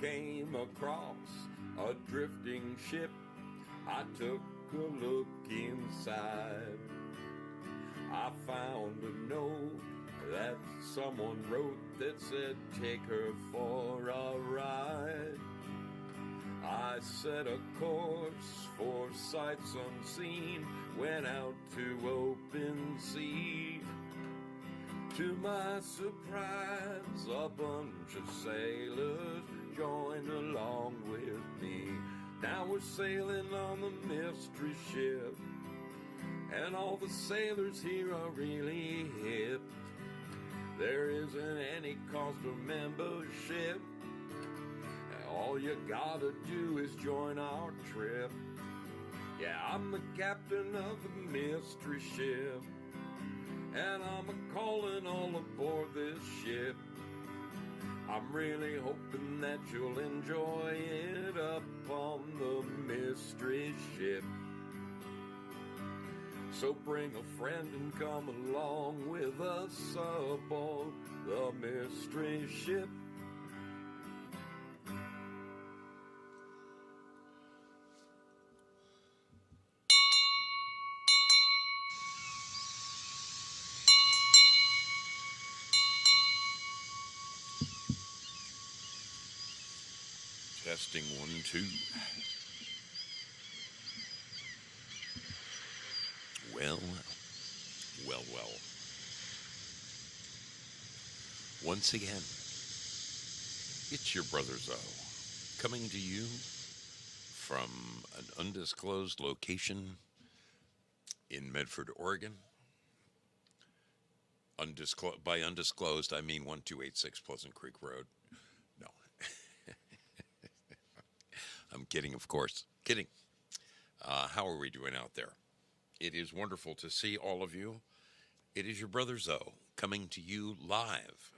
came across a drifting ship. I took a look inside. I found a note that someone wrote that said, take her for a ride. I set a course for sights unseen, went out to open sea. To my surprise, a bunch of sailors joined along with me. Now we're sailing on the mystery ship, and all the sailors here are really hip. There isn't any cost of membership. All you gotta do is join our trip. Yeah, I'm the captain of the mystery ship, and I'm a-calling all aboard this ship. I'm really hoping that you'll enjoy it up on the mystery ship. So bring a friend and come along with us aboard the mystery ship. Testing 1, 2. Well. Once again, it's your brother Zoe, coming to you from an undisclosed location in Medford, Oregon. By undisclosed, I mean 1286 Pleasant Creek Road. No. I'm kidding, of course. Kidding. How are we doing out there? It is wonderful to see all of you. It is your brother Zoe coming to you live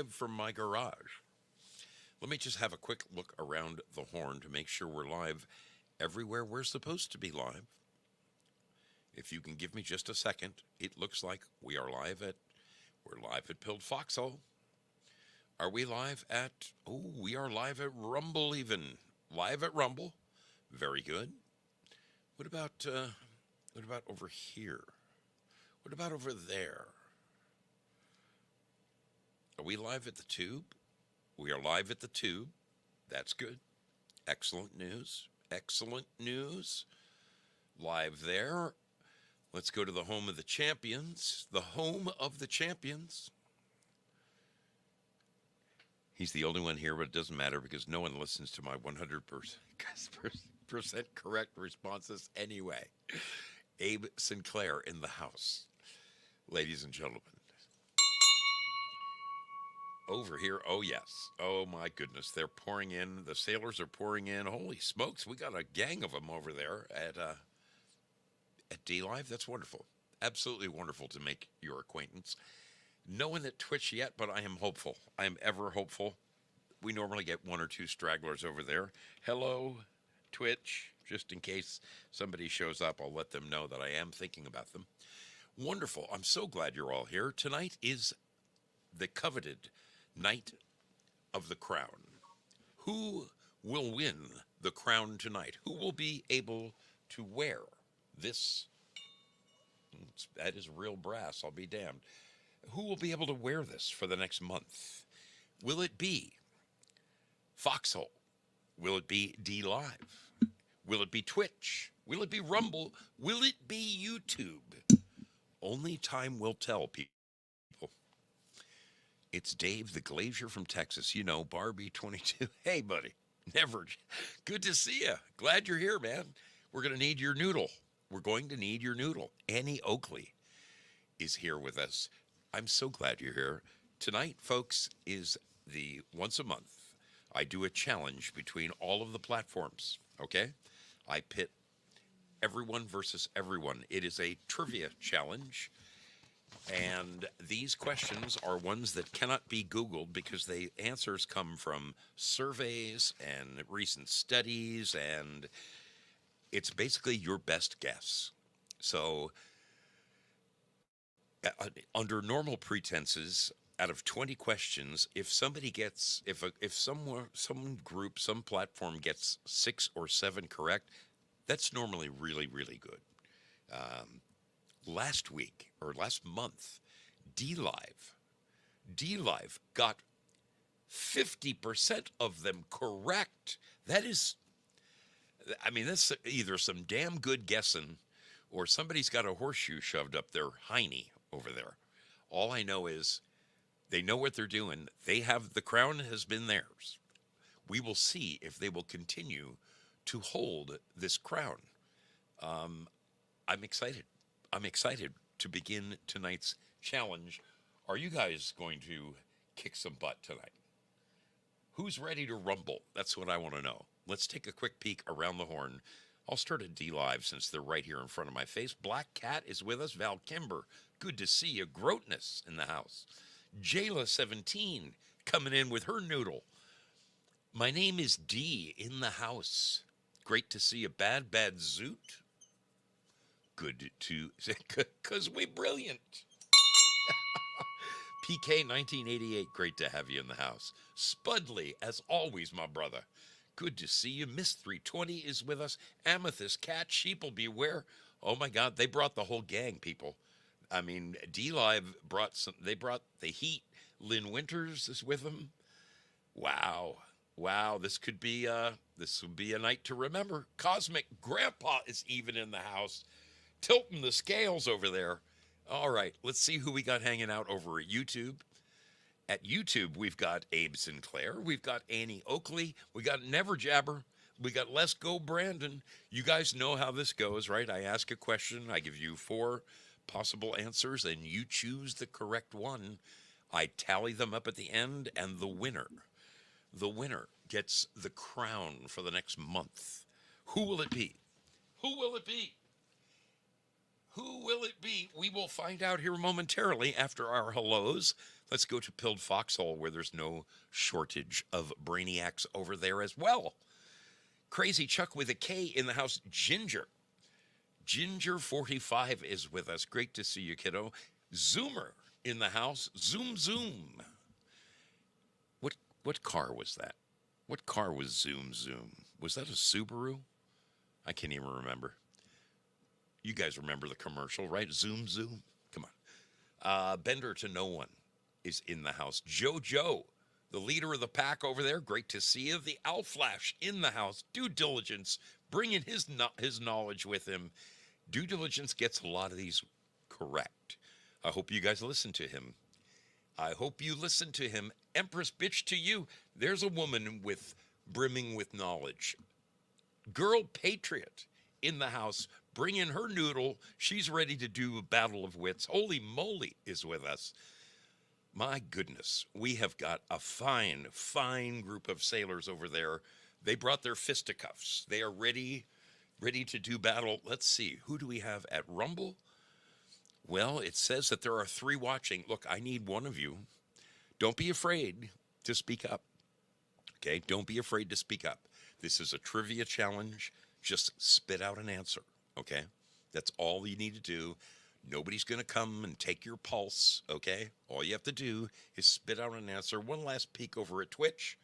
from my garage. Let me just have a quick look around the horn to make sure we're live everywhere we're supposed to be live. If you can give me just a second, it looks like we're live at Pilled Foxhole. Are we live at, we are live at Rumble even. Live at Rumble. Very good. What about over here? What about over there? Are we live at the Tube? We are live at the Tube. That's good. Excellent news. Excellent news. Live there. Let's go to the home of the champions. The home of the champions. He's the only one here, but it doesn't matter because no one listens to my 100% correct responses anyway. Abe Sinclair in the house. Ladies and gentlemen. Over here, oh yes. Oh my goodness, they're pouring in. The sailors are pouring in. Holy smokes, we got a gang of them over there at DLive. That's wonderful. Absolutely wonderful to make your acquaintance. No one at Twitch yet, but I am hopeful. I am ever hopeful. We normally get 1 or 2 stragglers over there. Hello, Twitch. Just in case somebody shows up, I'll let them know that I am thinking about them. Wonderful. I'm so glad you're all here. Tonight is the coveted Night of the Crown. Who will win the crown tonight? Who will be able to wear this? That is real brass, I'll be damned. Who will be able to wear this for the next month? Will it be Foxhole? Will it be DLive? Will it be Twitch? Will it be Rumble? Will it be YouTube? Only time will tell, people. It's Dave the Glazier from Texas. You know, Barbie 22. Hey, buddy. Never. Good to see you. Glad you're here, man. We're going to need your noodle. We're going to need your noodle. Annie Oakley is here with us. I'm so glad you're here. Tonight, folks, is the once a month. I do a challenge between all of the platforms, okay? I pit everyone versus everyone. It is a trivia challenge. And these questions are ones that cannot be Googled because the answers come from surveys and recent studies, and it's basically your best guess. So under normal pretenses, out of 20 questions, if somebody gets, if somewhere, some group, some platform gets 6 or 7 correct, that's normally really, really good. Um, Last week or last month, DLive, DLive got 50% of them correct. That is, I mean, that's either some damn good guessing or somebody's got a horseshoe shoved up their hiney over there. All I know is they know what they're doing. They have the crown has been theirs. We will see if they will continue to hold this crown. Um, I'm excited. I'm excited to begin tonight's challenge. Are you guys going to kick some butt tonight? Who's ready to rumble? That's what I want to know. Let's take a quick peek around the horn. I'll start at DLive since they're right here in front of my face. Black Cat is with us. Val Kimber, good to see you. Grotness in the house. Jayla17 coming in with her noodle. My name is D in the house. Great to see you. Bad Zoot. Good to, because we brilliant. PK 1988, great to have you in the house. Spudley, as always, my brother. Good to see you. Miss 320 is with us. Amethyst, Cat, Sheeple, beware. Oh my God, they brought the whole gang, people. I mean, DLive brought some, they brought the heat. Lynn Winters is with them. Wow. Wow, this would be a night to remember. Cosmic Grandpa is even in the house, tilting the scales over there. All right, let's see who we got hanging out over at YouTube. At YouTube, we've got Abe Sinclair, we've got Annie Oakley, we got Never Jabber, we got Let's Go Brandon. You guys know how this goes, right? I ask a question, I give you 4 possible answers, and you choose the correct one. I tally them up at the end, and the winner gets the crown for the next month. Who will it be? Who will it be? Who will it be? We will find out here momentarily after our hellos. Let's go to Pilled Foxhole, where there's no shortage of brainiacs over there as well. Crazy Chuck with a K in the house. Ginger45 is with us. Great to see you, kiddo. Zoomer in the house. Zoom. What car was that? What car was Zoom? Was that a Subaru? I can't even remember. You guys remember the commercial, right? Zoom. Come on. Bender to no one is in the house. Joe, the leader of the pack over there. Great to see you. The Owl Flash in the house. Due Diligence, bringing his knowledge with him. Due Diligence gets a lot of these correct. I hope you guys listen to him. Empress bitch to you. There's a woman with brimming with knowledge. Girl Patriot in the house, bringing her noodle. She's ready to do a battle of wits. Holy moly is with us. My goodness, we have got a fine group of sailors over there. They brought their fisticuffs. They are ready to do battle. Let's see, who do we have at Rumble? Well, it says that there are 3 watching. Look, I need one of you. Don't be afraid to speak up. Okay, don't be afraid to speak up. This is a trivia challenge. Just spit out an answer, okay? That's all you need to do. Nobody's going to come and take your pulse, okay? All you have to do is spit out an answer. One last peek over at Twitch.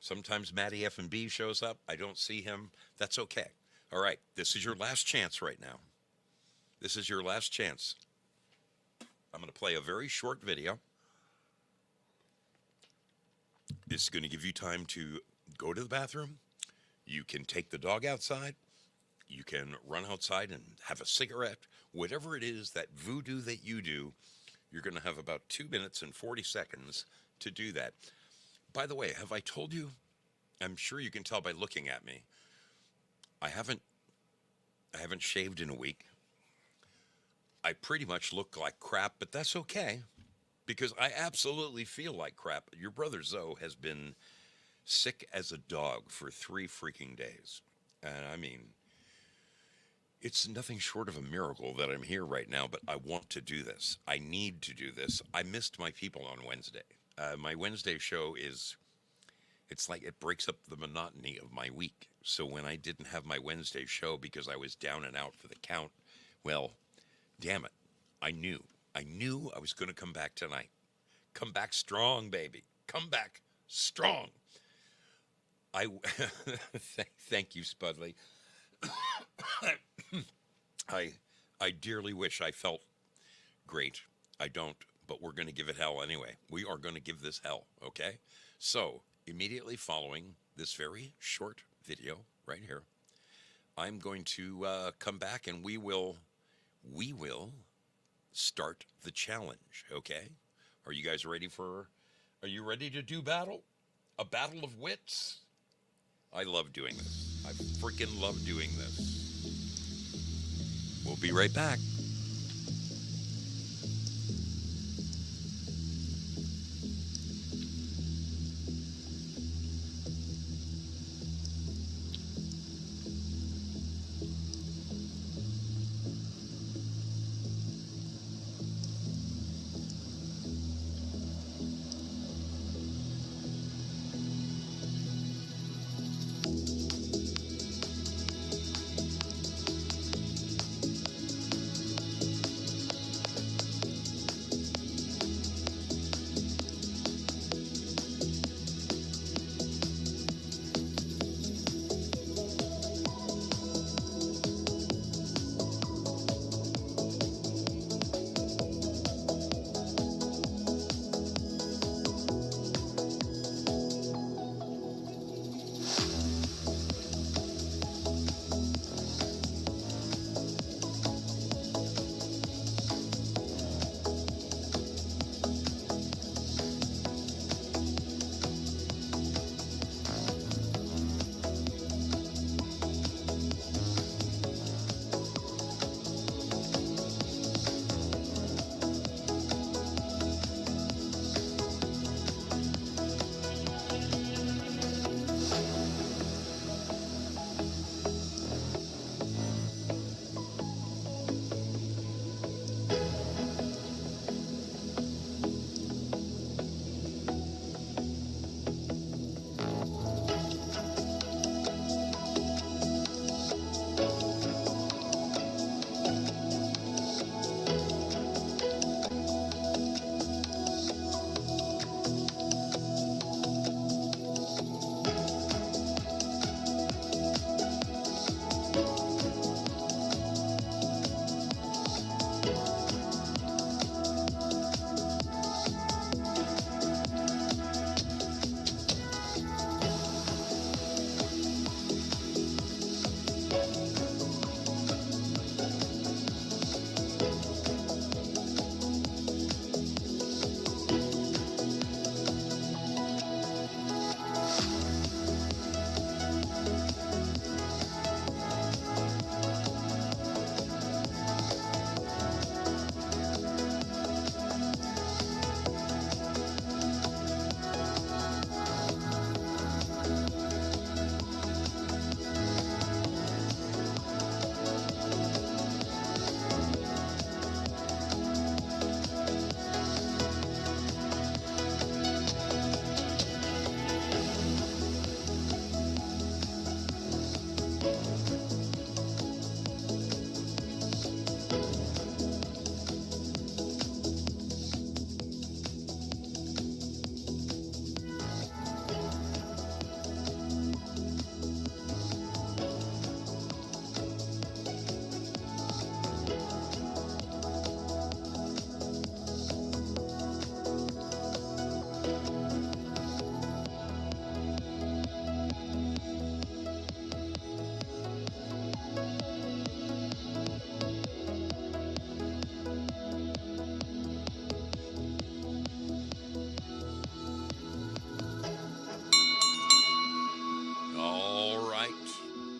Sometimes Matty F&B shows up. I don't see him. That's okay. All right, this is your last chance right now. This is your last chance. I'm going to play a very short video. This is going to give you time to go to the bathroom. You can take the dog outside. You can run outside and have a cigarette. Whatever it is, that voodoo that you do, you're going to have about 2 minutes and 40 seconds to do that. By the way, have I told you? I'm sure you can tell by looking at me. I haven't shaved in a week. I pretty much look like crap, but that's okay because I absolutely feel like crap. Your brother Zoe has been sick as a dog for 3 freaking days. And I mean, it's nothing short of a miracle that I'm here right now, but I want to do this. I need to do this. I missed my people on Wednesday. My Wednesday show it's like it breaks up the monotony of my week. So when I didn't have my Wednesday show because I was down and out for the count, well, damn it. I knew I was going to come back tonight. Come back strong, baby. Come back strong. I thank you, Spudley. I I dearly wish I felt great. I don't, but we're going to give it hell anyway. We are going to give this hell, okay? So, immediately following this very short video right here, I'm going to come back and we will start the challenge, okay? Are you guys ready are you ready to do battle? A battle of wits? I love doing this. I freaking love doing this. We'll be right back.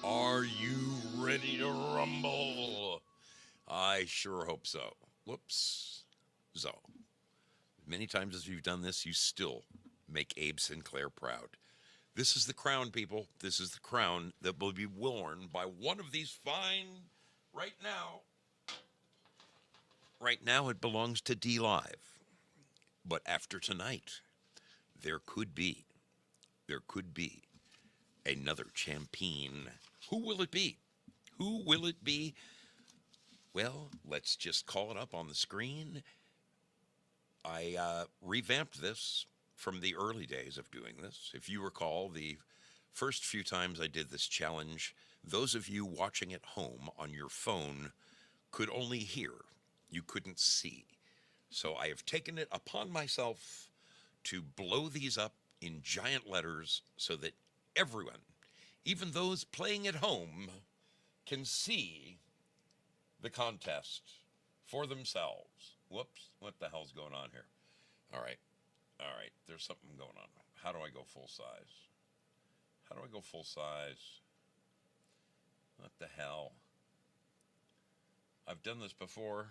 Are you ready to rumble? I sure hope so. Whoops. So, many times as you've done this, you still make Abe Sinclair proud. This is the crown, people. This is the crown that will be worn by one of these fine, right now. Right now, it belongs to DLive. But after tonight, there could be another champion. Who will it be? Who will it be? Well, let's just call it up on the screen. I revamped this from the early days of doing this. If you recall, the first few times I did this challenge, those of you watching at home on your phone could only hear, you couldn't see. So I have taken it upon myself to blow these up in giant letters so that everyone, even those playing at home, can see the contest for themselves. Whoops, what the hell's going on here? All right, there's something going on. How do I go full size? How do I go full size? What the hell? I've done this before.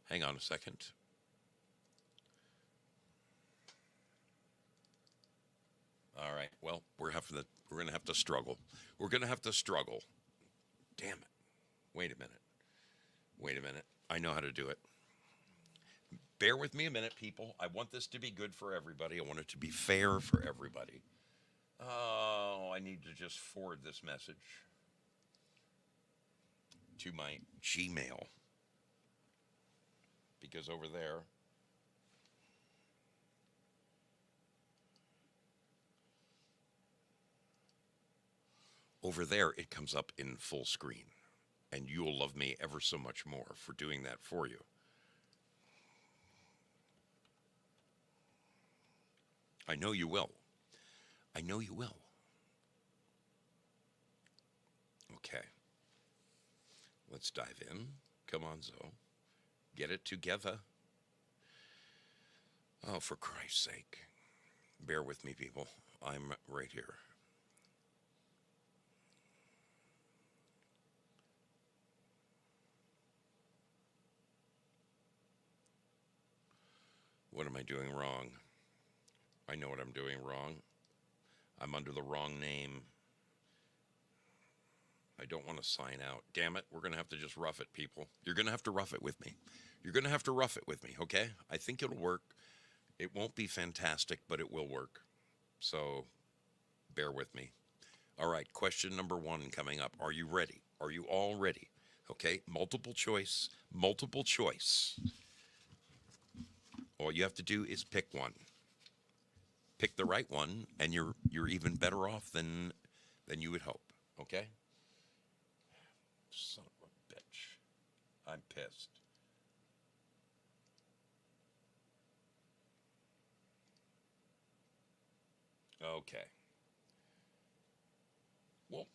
Hang on a second. All right, well, we're going to have to struggle. We're going to have to struggle. Damn it. Wait a minute. I know how to do it. Bear with me a minute, people. I want this to be good for everybody. I want it to be fair for everybody. Oh, I need to just forward this message to my Gmail. Because over there, it comes up in full screen. And you'll love me ever so much more for doing that for you. I know you will. I know you will. Okay. Let's dive in. Come on, Zoe. Get it together. Oh, for Christ's sake. Bear with me, people. I'm right here. What am I doing wrong? I know what I'm doing wrong. I'm under the wrong name. I don't want to sign out. Damn it, we're going to have to just rough it, people. You're going to have to rough it with me. You're going to have to rough it with me, okay? I think it'll work. It won't be fantastic, but it will work. So bear with me. All right, question number 1 coming up. Are you ready? Are you all ready? Okay, multiple choice. All you have to do is pick one. Pick the right one, and you're even better off than you would hope. Okay? Son of a bitch. I'm pissed. Okay. Well,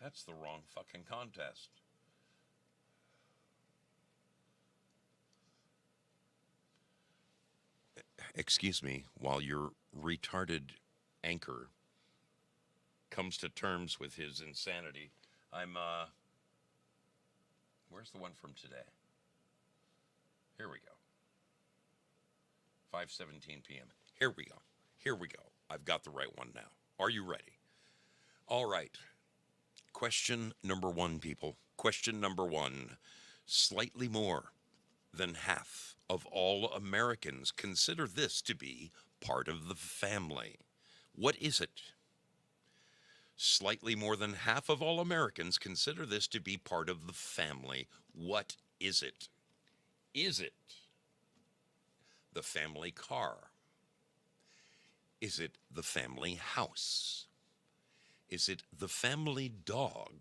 that's the wrong fucking contest. Excuse me, while your retarded anchor comes to terms with his insanity, where's the one from today? Here we go. 5:17 p.m. Here we go. I've got the right one now. Are you ready? All right. Question number 1, people. Question number 1. Slightly more than half of all Americans consider this to be part of the family. What is it? Slightly more than half of all Americans consider this to be part of the family. What is it? Is it the family car? Is it the family house? Is it the family dog?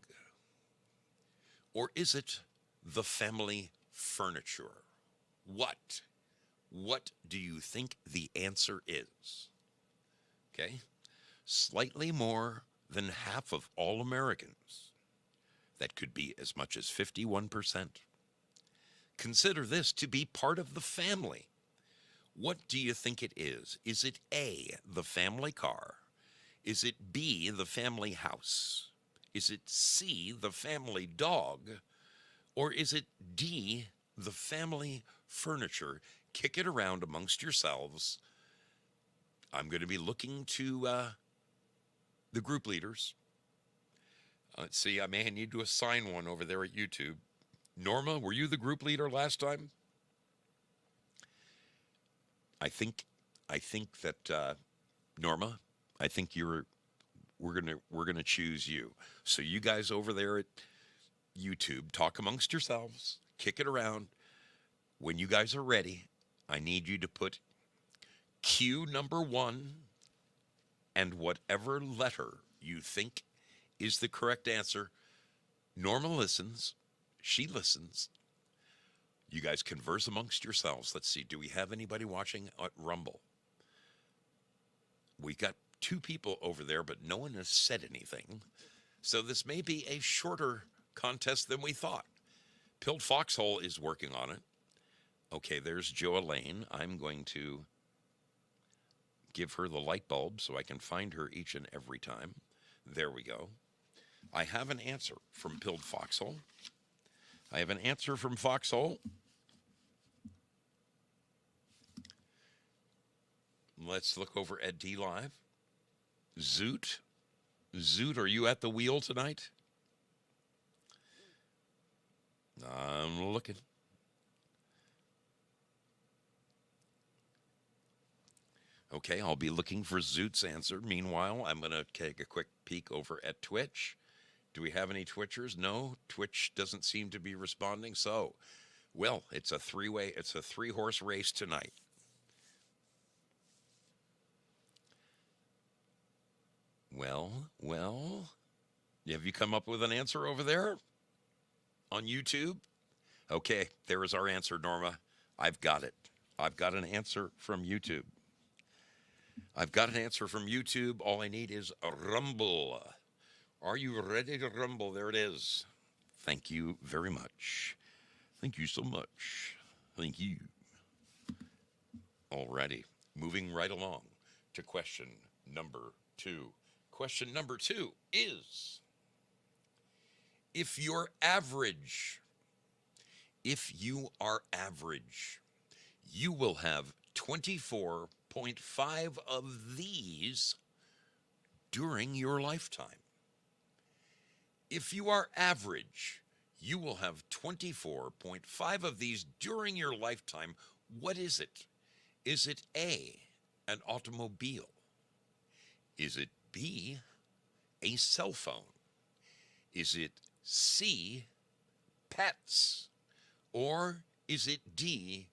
Or is it the family furniture? What? What do you think the answer is? Okay? Slightly more than half of all Americans, that could be as much as 51%, consider this to be part of the family. What do you think it is? Is it A, the family car? Is it B, the family house? Is it C, the family dog? Or is it D, the family furniture? Kick it around amongst yourselves. I'm going to be looking to the group leaders. Let's see, I may need to assign one over there at YouTube. Norma, were you the group leader last time? I think that Norma, I think we're gonna choose you. So you guys over there at YouTube, talk amongst yourselves, kick it around. When you guys are ready, I need you to put Q number 1 and whatever letter you think is the correct answer. Norma listens. She listens. You guys converse amongst yourselves. Let's see. Do we have anybody watching at Rumble? We got 2 people over there, but no one has said anything. So this may be a shorter contest than we thought. Pilled Foxhole is working on it. Okay, there's Jo Elaine. I'm going to give her the light bulb so I can find her each and every time. There we go. I have an answer from Pilled Foxhole. I have an answer from Foxhole. Let's look over at DLive. Zoot. Zoot, are you at the wheel tonight? I'm looking. Okay, I'll be looking for Zoot's answer. Meanwhile, I'm going to take a quick peek over at Twitch. Do we have any Twitchers? No, Twitch doesn't seem to be responding. So, well, it's a 3-horse race tonight. Well, have you come up with an answer over there on YouTube? Okay, there is our answer, Norma. I've got it. I've got an answer from YouTube. All I need is a rumble. Are you ready to rumble? There it is. Thank you very much. Thank you so much. Thank you. Alrighty, moving right along to question number 2. Question number 2 is, if you are average, you will have 24.5 of these during your lifetime. If you are average, you will have 24.5 of these during your lifetime. What is it? Is it A, an automobile? Is it B, a cell phone? Is it C, pets? Or is it D,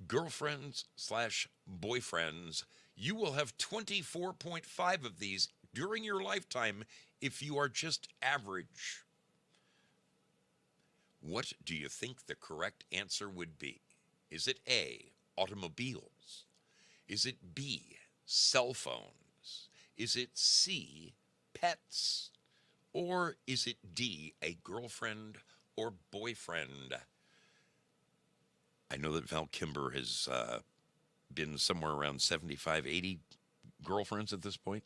girlfriends/boyfriends? You will have 24.5 of these during your lifetime if you are just average. What do you think the correct answer would be? Is it A, automobiles? Is it B, cell phones? Is it C, pets? Or is it D, a girlfriend or boyfriend? I know that Val Kimber has been somewhere around 75, 80 girlfriends at this point.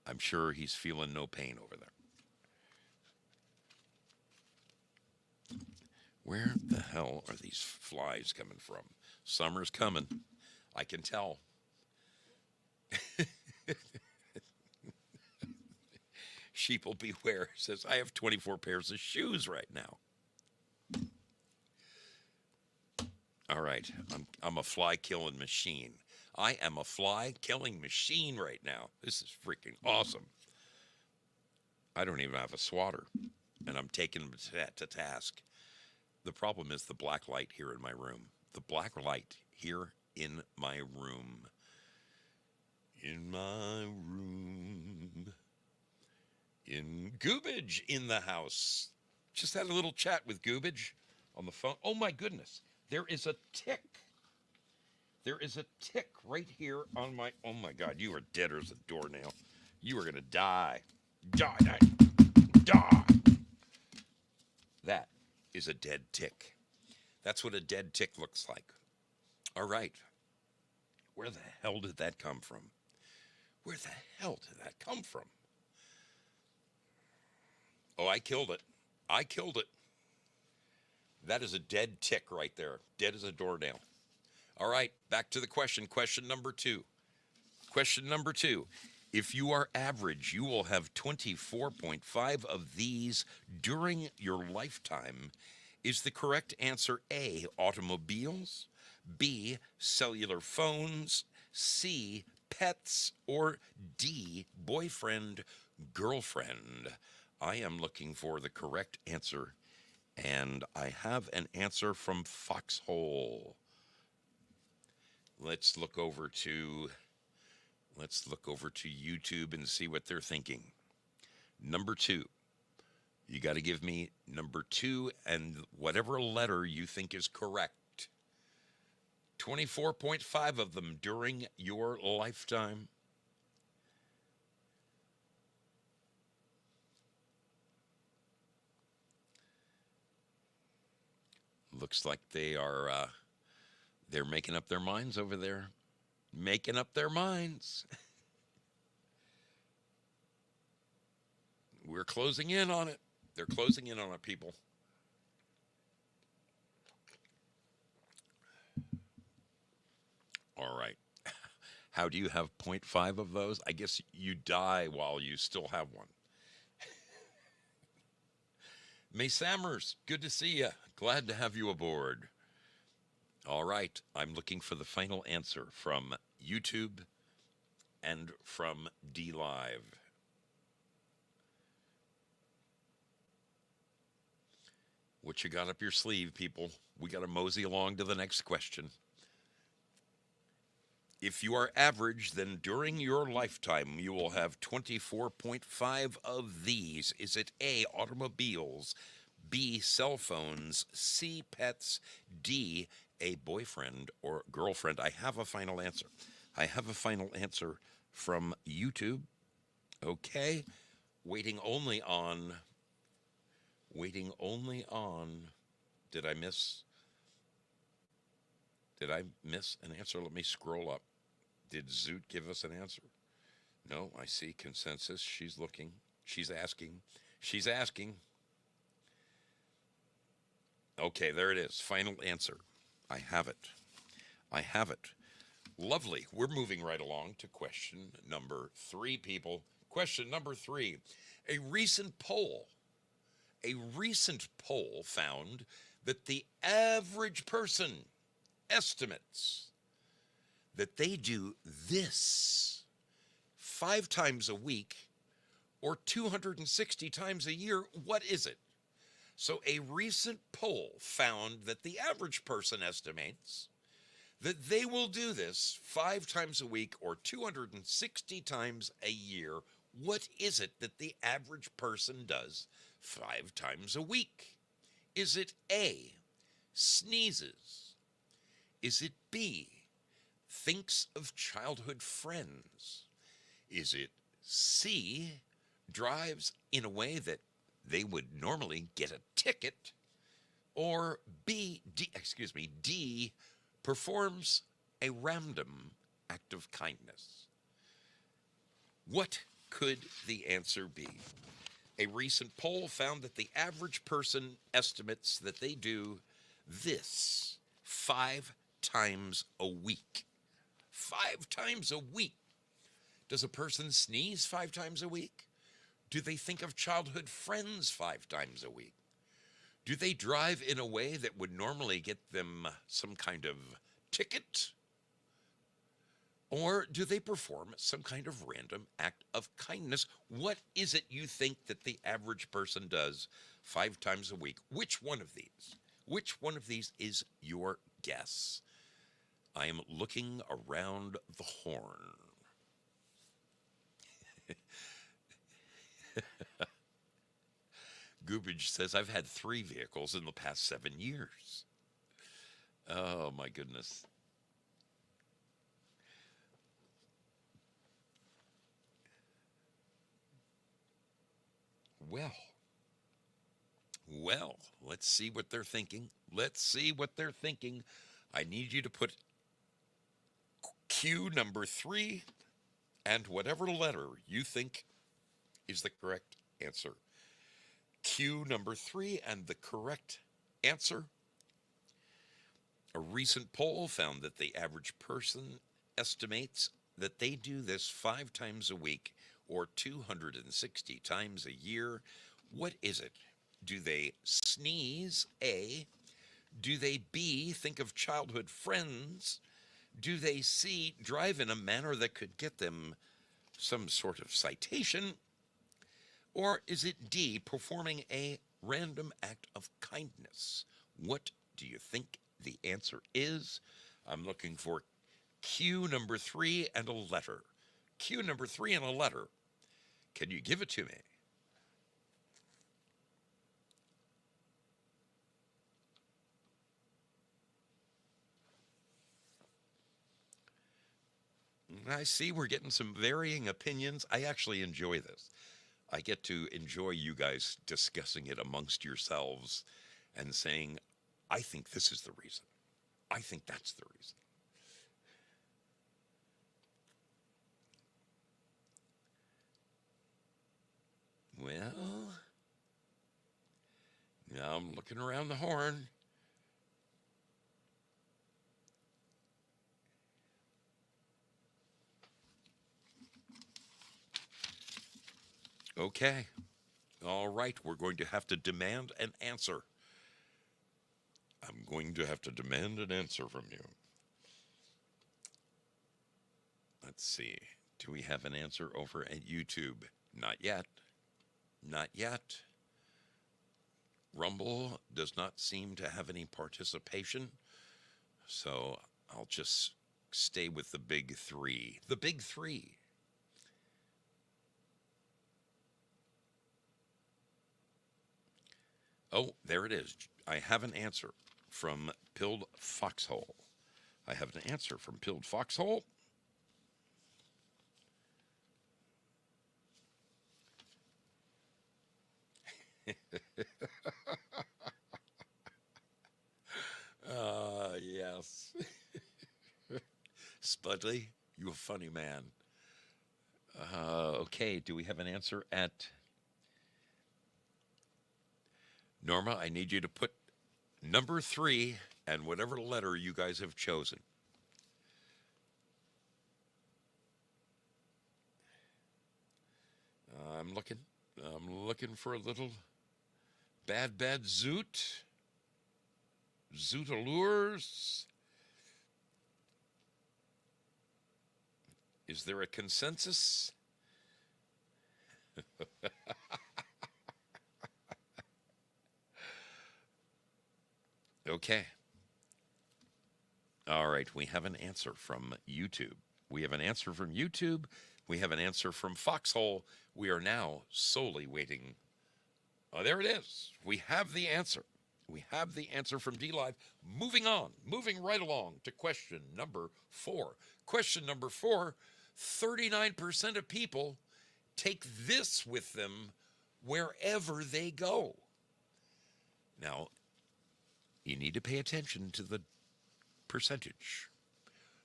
I'm sure he's feeling no pain over there. Where the hell are these flies coming from? Summer's coming. I can tell. Sheeple beware says, I have 24 pairs of shoes right now. All right, I'm a fly killing machine. I am a fly killing machine right now. This is freaking awesome. I don't even have a swatter, and I'm taking them to task. The problem is the black light here in my room. The black light here in my room. In my room. In Goobage in the house. Just had a little chat with Goobage on the phone. Oh my goodness. There is a tick. There is a tick right here on my... Oh my God, you are dead as a doornail. You are going to die. Die. That is a dead tick. That's what a dead tick looks like. All right. Where the hell did that come from? Where the hell did that come from? Oh, I killed it. That is a dead tick right there. Dead as a doornail. All right, back to the question. Question number 2. If you are average, you will have 24.5 of these during your lifetime. Is the correct answer A, automobiles, B, cellular phones, C, pets, or D, boyfriend, girlfriend? I am looking for the correct answer, and I have an answer from Foxhole. let's look over to YouTube and see what they're thinking. Number 2. You got to give me number 2 and whatever letter you think is correct. 24.5 of them during your lifetime. Looks like they're making up their minds over there. Making up their minds. We're closing in on it. They're closing in on it, people. All right. How do you have 0.5 of those? I guess you die while you still have one. May Sammers, good to see you. Glad to have you aboard. All right. I'm looking for the final answer from YouTube and from DLive. What you got up your sleeve, people? We got to mosey along to the next question. If you are average, then during your lifetime, you will have 24.5 of these. Is it A, automobiles, B, cell phones, C, pets, D, a boyfriend or girlfriend? I have a final answer. I have a final answer from YouTube. Okay. Waiting only on. Did I miss an answer? Let me scroll up. Did Zoot give us an answer? No, I see consensus. She's looking. She's asking. Okay, there it is. Final answer. I have it. Lovely. We're moving right along to question number 3, people. Question number 3. A recent poll found that the average person estimates that they do this 5 times a week or 260 times a year. What is it? So a recent poll found that the average person estimates that they will do this 5 times a week or 260 times a year. What is it that the average person does 5 times a week? Is it A, sneezes? Is it B, thinks of childhood friends? Is it C, drives in a way that they would normally get a ticket? Or D, performs a random act of kindness? What could the answer be? A recent poll found that the average person estimates that they do this 5 times a week. 5 times a week. Does a person sneeze 5 times a week? Do they think of childhood friends 5 times a week? Do they drive in a way that would normally get them some kind of ticket? Or do they perform some kind of random act of kindness? What is it you think that the average person does 5 times a week? Which one of these? Which one of these is your guess? I am looking around the horn. Goobage says, I've had 3 vehicles in the past 7 years. Oh, my goodness. Well, let's see what they're thinking. I need you to put Q number 3 and whatever letter you think is the correct answer. Q number 3 and the correct answer. A recent poll found that the average person estimates that they do this 5 times a week or 260 times a year. What is it? Do they sneeze? A. Do they B, think of childhood friends? Do they C, drive in a manner that could get them some sort of citation? Or is it D, performing a random act of kindness? What do you think the answer is? I'm looking for Cue number 3 and a letter. Cue number 3 and a letter. Can you give it to me? I see we're getting some varying opinions. I actually enjoy this. I get to enjoy you guys discussing it amongst yourselves and saying, I think this is the reason. I think that's the reason. Well, now I'm looking around the horn. Okay. All right. We're going to have to demand an answer. I'm going to have to demand an answer from you. Let's see. Do we have an answer over at YouTube? Not yet. Not yet. Rumble does not seem to have any participation, so I'll just stay with the big three. The big three. Oh, there it is. I have an answer from Pilled Foxhole. I have an answer from Pilled Foxhole. Yes. Spudley, you a funny man. Okay, do we have an answer at... Norma, I need you to put number 3 and whatever letter you guys have chosen. I'm looking for a little bad zoot. Zoot allures. Is there a consensus? Okay. All right, we have an answer from YouTube. We have an answer from YouTube. We have an answer from Foxhole. We are now solely waiting. Oh, there it is. We have the answer. We have the answer from DLive. Moving on, moving right along to question number 4. Question number 4, 39% of people take this with them wherever they go. Now, you need to pay attention to the percentage.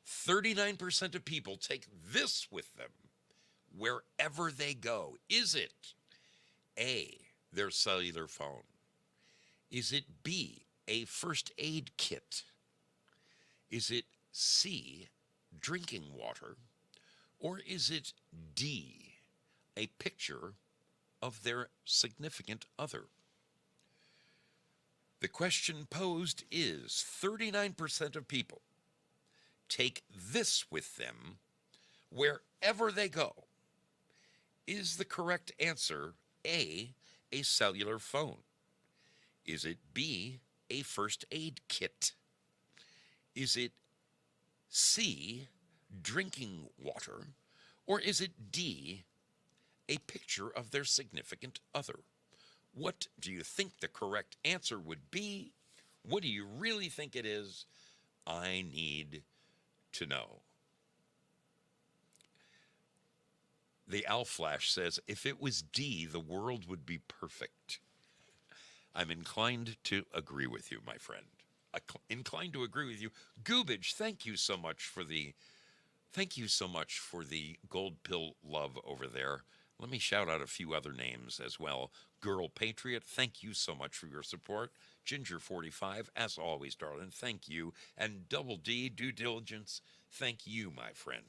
39% of people take this with them wherever they go. Is it A, their cellular phone? Is it B, a first aid kit? Is it C, drinking water? Or is it D, a picture of their significant other? The question posed is 39% of people take this with them wherever they go. Is the correct answer A, a cellular phone? Is it B, a first aid kit? Is it C, drinking water? Or is it D, a picture of their significant other? What do you think the correct answer would be? What do you really think it is? I need to know. The Owl Flash says, if it was D, the world would be perfect. I'm inclined to agree with you, my friend. Inclined to agree with you. Goobage, thank you so much for the gold pill love over there. Let me shout out a few other names as well. Girl Patriot, thank you so much for your support. Ginger45, as always, darling, thank you. And Double D, Due Diligence, thank you, my friend.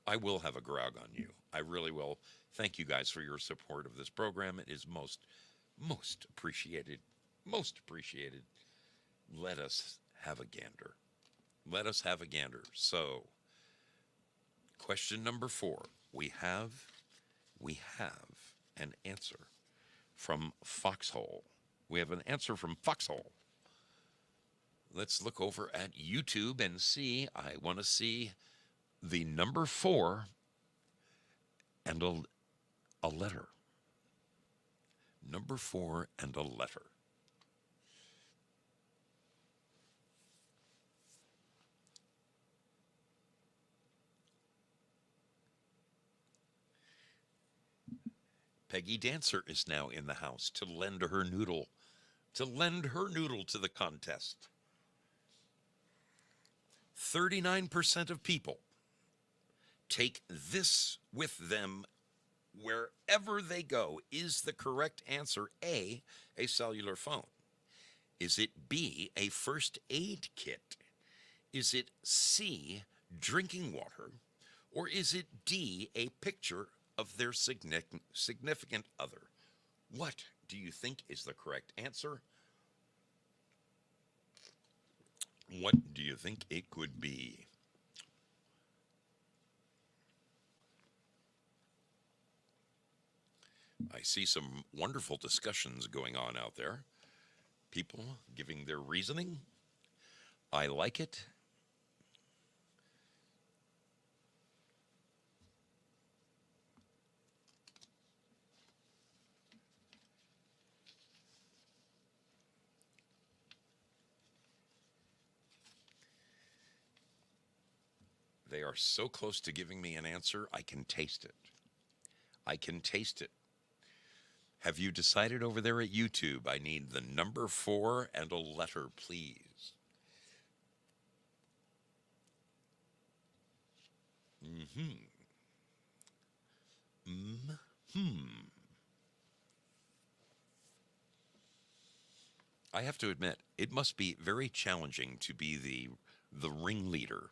I will have a grog on you. I really will. Thank you guys for your support of this program. It is most appreciated. Most appreciated. Let us have a gander. Let us have a gander. So, question number 4. We have an answer from Foxhole. We have an answer from Foxhole. Let's look over at YouTube and see. I want to see the number 4 and a letter. Number 4 and a letter. Peggy Dancer is now in the house to lend her noodle to the contest. 39% of people take this with them wherever they go. Is the correct answer A, a cellular phone? Is it B, a first aid kit? Is it C, drinking water? Or is it D, a picture of their significant other? What do you think is the correct answer? What do you think it could be? I see some wonderful discussions going on out there. People giving their reasoning. I like it. They are so close to giving me an answer, I can taste it. I can taste it. Have you decided over there at YouTube? I need the number 4 and a letter, please. I have to admit, it must be very challenging to be the ringleader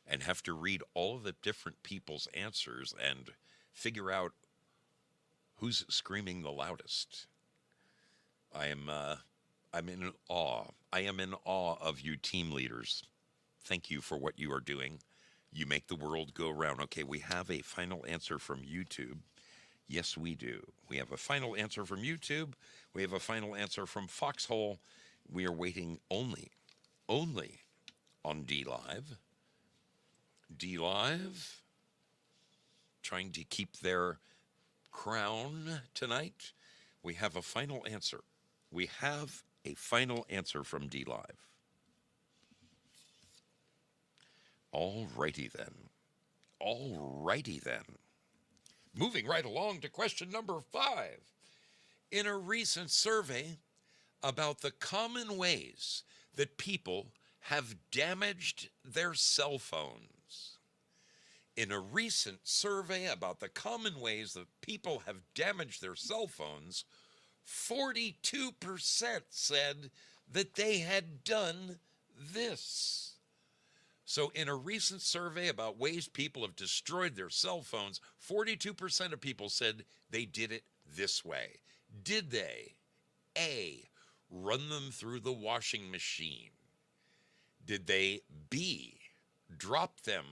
and have to read all of the different people's answers and figure out who's screaming the loudest. I'm in awe. I am in awe of you team leaders. Thank you for what you are doing. You make the world go round. Okay, we have a final answer from YouTube. Yes, we do. We have a final answer from YouTube. We have a final answer from Foxhole. We are waiting only on DLive. DLive, trying to keep their crown tonight. We have a final answer. We have a final answer from DLive. All righty then. All righty then. Moving right along to question number 5. In a recent survey about the common ways that people have damaged their cell phones. In a recent survey about the common ways that people have damaged their cell phones, 42% said that they had done this. So in a recent survey about ways people have destroyed their cell phones, 42% of people said they did it this way. Did they? A, run them through the washing machine? Did they, B, drop them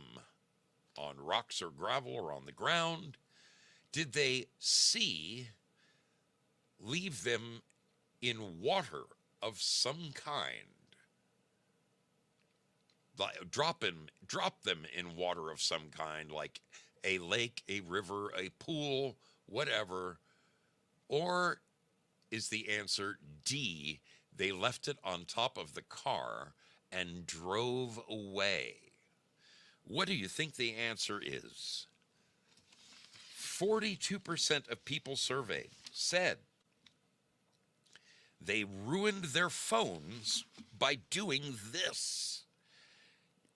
on rocks or gravel or on the ground? Did they, C, leave them in water of some kind? Drop them in water of some kind, like a lake, a river, a pool, whatever? Or is the answer D, they left it on top of the car and drove away? What do you think the answer is? 42% of people surveyed said they ruined their phones by doing this.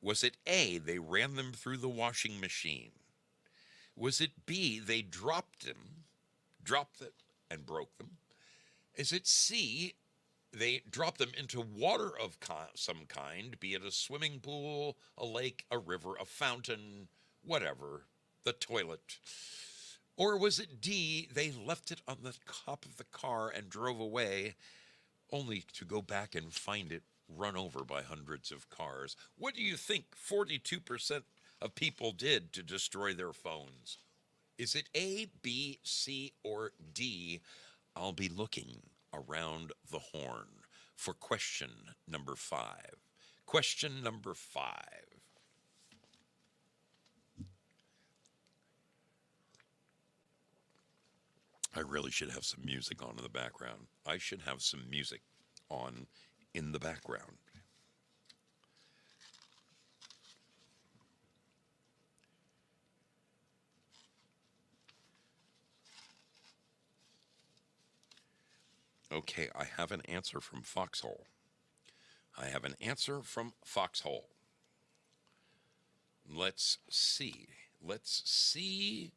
Was it A, they ran them through the washing machine? Was it B, they dropped it and broke them? Is it C, they dropped them into water of some kind, be it a swimming pool, a lake, a river, a fountain, whatever, the toilet? Or was it D, they left it on the top of the car and drove away, only to go back and find it run over by hundreds of cars? What do you think 42% of people did to destroy their phones? Is it A, B, C, or D? I'll be looking around the horn for question number 5. Question number 5. I really should have some music on in the background. I should have some music on in the background. Okay, I have an answer from Foxhole. I have an answer from Foxhole. Let's see. Let's see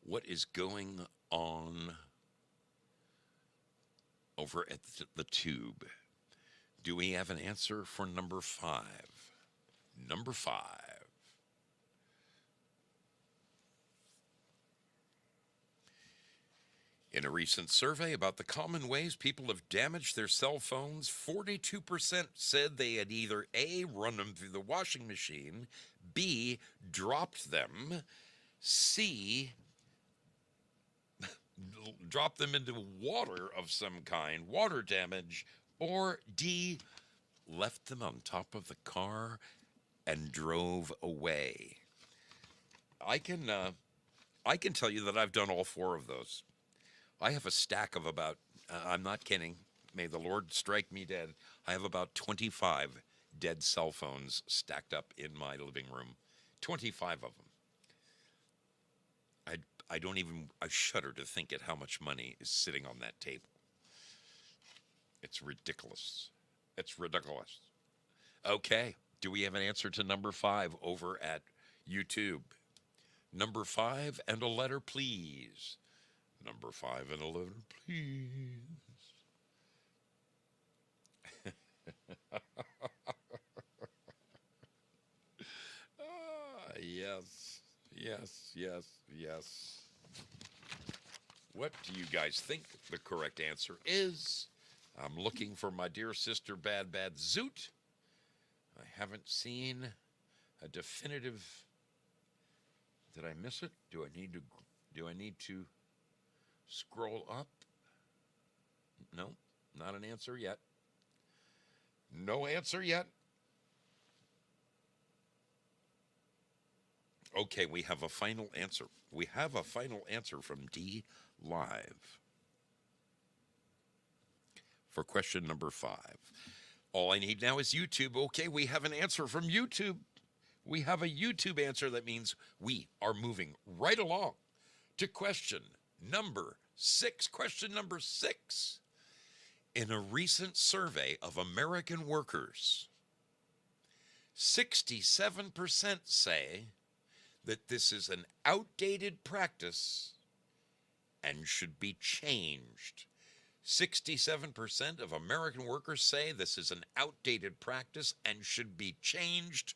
what is going on over at the tube. Do we have an answer for number 5? Number 5. In a recent survey about the common ways people have damaged their cell phones, 42% said they had either A, run them through the washing machine, B, dropped them, C, dropped them into water of some kind, water damage, or D, left them on top of the car and drove away. I can tell you that I've done all 4 of those. I have a stack of about, I'm not kidding, may the Lord strike me dead. I have about 25 dead cell phones stacked up in my living room. 25 of them. I shudder to think at how much money is sitting on that table. It's ridiculous. It's ridiculous. Okay, do we have an answer to number 5 over at YouTube? Number 5 and a letter, please. Number 5 and a letter, please. Yes, yes, yes, yes. What do you guys think the correct answer is? I'm looking for my dear sister Bad Bad Zoot. I haven't seen a definitive. Did I miss it? Do I need to scroll up? No, not an answer yet. No answer yet. Okay, we have a final answer. We have a final answer from DLive for question number 5. All I need now is YouTube. Okay, we have an answer from YouTube. We have a YouTube answer. That means we are moving right along to question number 6. Question number 6. In a recent survey of American workers, 67% say that this is an outdated practice and should be changed. 67% of American workers say this is an outdated practice and should be changed.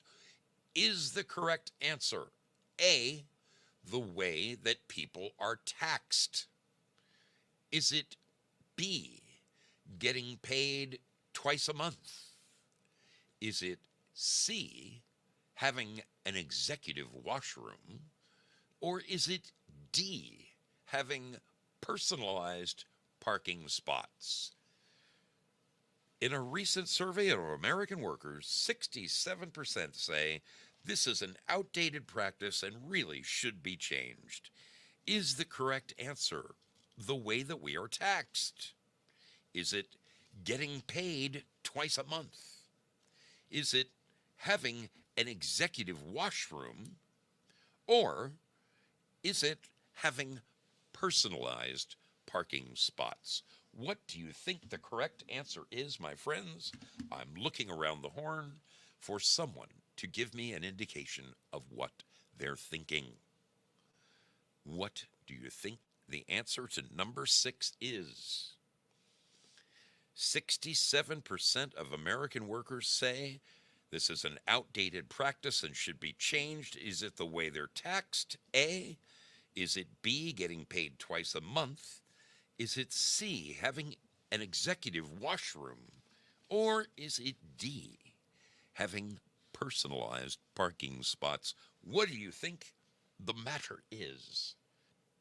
Is the correct answer A, the way that people are taxed? Is it B, getting paid twice a month? Is it C, having an executive washroom? Or is it D, having personalized parking spots? In a recent survey of American workers, 67% say this is an outdated practice and really should be changed. Is the correct answer the way that we are taxed? Is it getting paid twice a month? Is it having an executive washroom? Or is it having personalized parking spots? What do you think the correct answer is, my friends? I'm looking around the horn for someone to give me an indication of what they're thinking. What do you think the answer to number 6 is? 67% of American workers say this is an outdated practice and should be changed. Is it the way they're taxed? A. Is it B, getting paid twice a month? Is it C, having an executive washroom? Or is it D, having personalized parking spots? What do you think the matter is?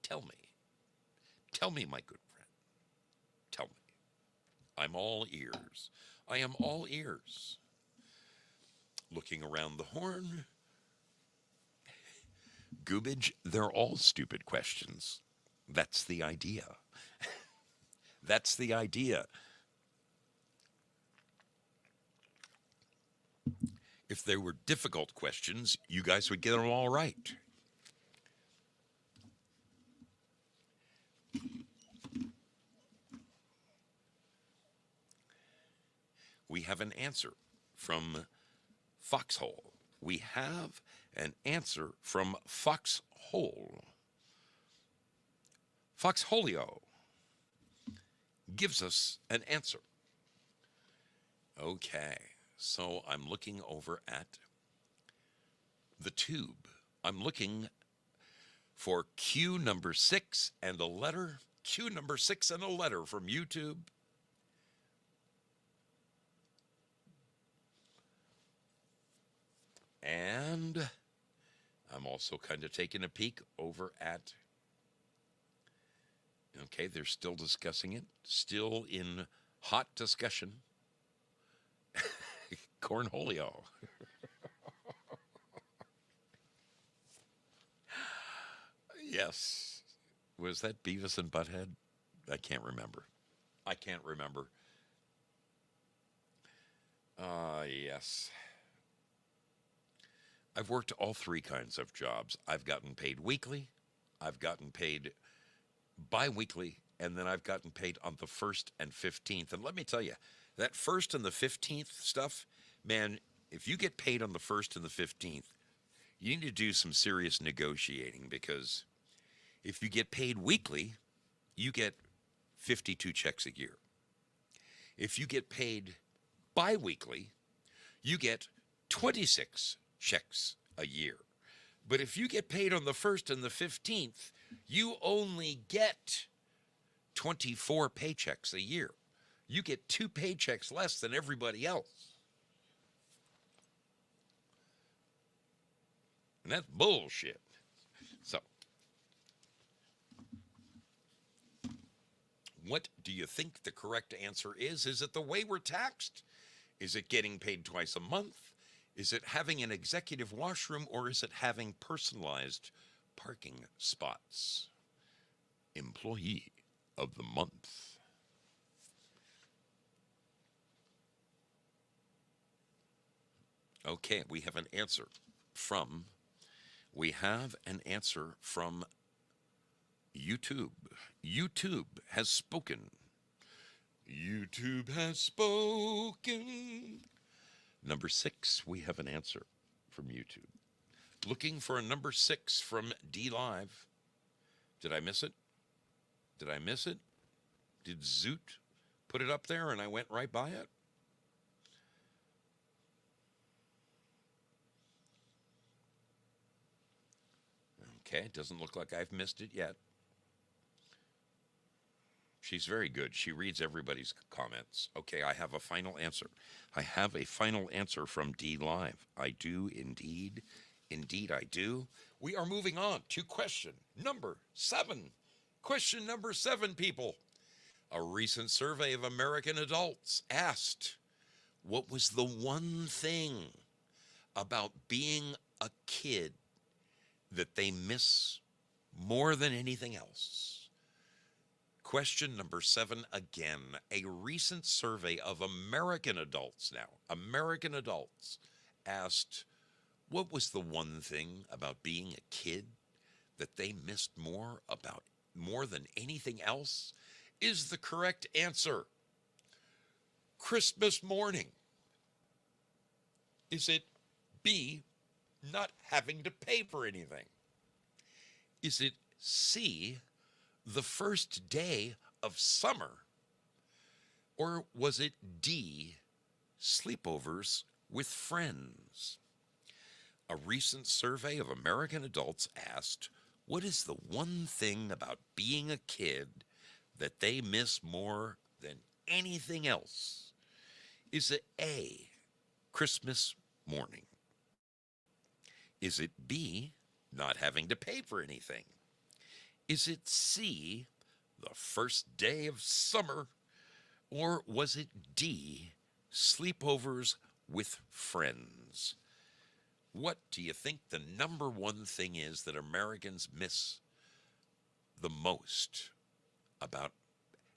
Tell me. Tell me, my good friend. Tell me. I'm all ears. I am all ears. Looking around the horn. Goobage, they're all stupid questions. That's the idea. That's the idea. If they were difficult questions, you guys would get them all right. We have an answer from Foxhole. We have an answer from Foxhole. Foxholio gives us an answer. Okay, so I'm looking over at the tube. I'm looking for Q number 6 and a letter. Q number 6 and a letter from YouTube. And I'm also kind of taking a peek over at, okay, they're still discussing it, still in hot discussion. Cornholio. Yes. Was that Beavis and Butthead? I can't remember. I can't remember. Yes. I've worked all three kinds of jobs. I've gotten paid weekly, I've gotten paid bi-weekly, and then I've gotten paid on the 1st and 15th. And let me tell you, that 1st and the 15th stuff, man, if you get paid on the 1st and the 15th, you need to do some serious negotiating, because if you get paid weekly, you get 52 checks a year. If you get paid bi-weekly, you get 26 checks a year. But if you get paid on the 1st and the 15th, you only get 24 paychecks a year. You get 2 paychecks less than everybody else. And that's bullshit. So, what do you think the correct answer is? Is it the way we're taxed? Is it getting paid twice a month? Is it having an executive washroom, or is it having personalized parking spots? Employee of the month. Okay, we have an answer from YouTube. YouTube has spoken. YouTube has spoken. Number 6, we have an answer from YouTube. Looking for a number 6 from DLive. Did I miss it? Did I miss it? Did Zoot put it up there and I went right by it? Okay, it doesn't look like I've missed it yet. She's very good. She reads everybody's comments. Okay, I have a final answer. I have a final answer from DLive. I do indeed. Indeed, I do. We are moving on to question number 7. Question number 7, people. A recent survey of American adults asked, what was the one thing about being a kid that they miss more than anything else? Question number 7 again. A recent survey of American adults asked, what was the one thing about being a kid that they missed more than anything else? Is the correct answer Christmas morning? Is it B, not having to pay for anything? Is it C, the first day of summer? Or was it D, sleepovers with friends? A recent survey of American adults asked, what is the one thing about being a kid that they miss more than anything else? Is it A, Christmas morning? Is it B, not having to pay for anything? Is it C, the first day of summer? Or was it D, sleepovers with friends? What do you think the number one thing is that Americans miss the most about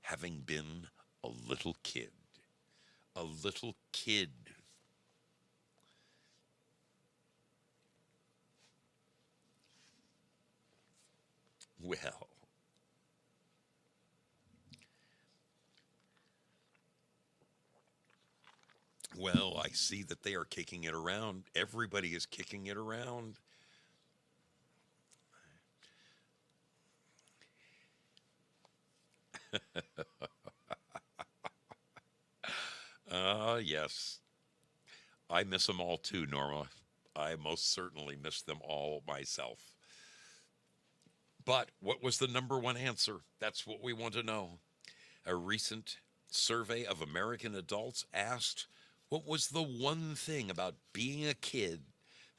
having been a little kid. A little kid. Well, I see that they are kicking it around. Everybody is kicking it around. Yes. I miss them all too, Norma. I most certainly miss them all myself. But what was the number one answer? That's what we want to know. A recent survey of American adults asked what was the one thing about being a kid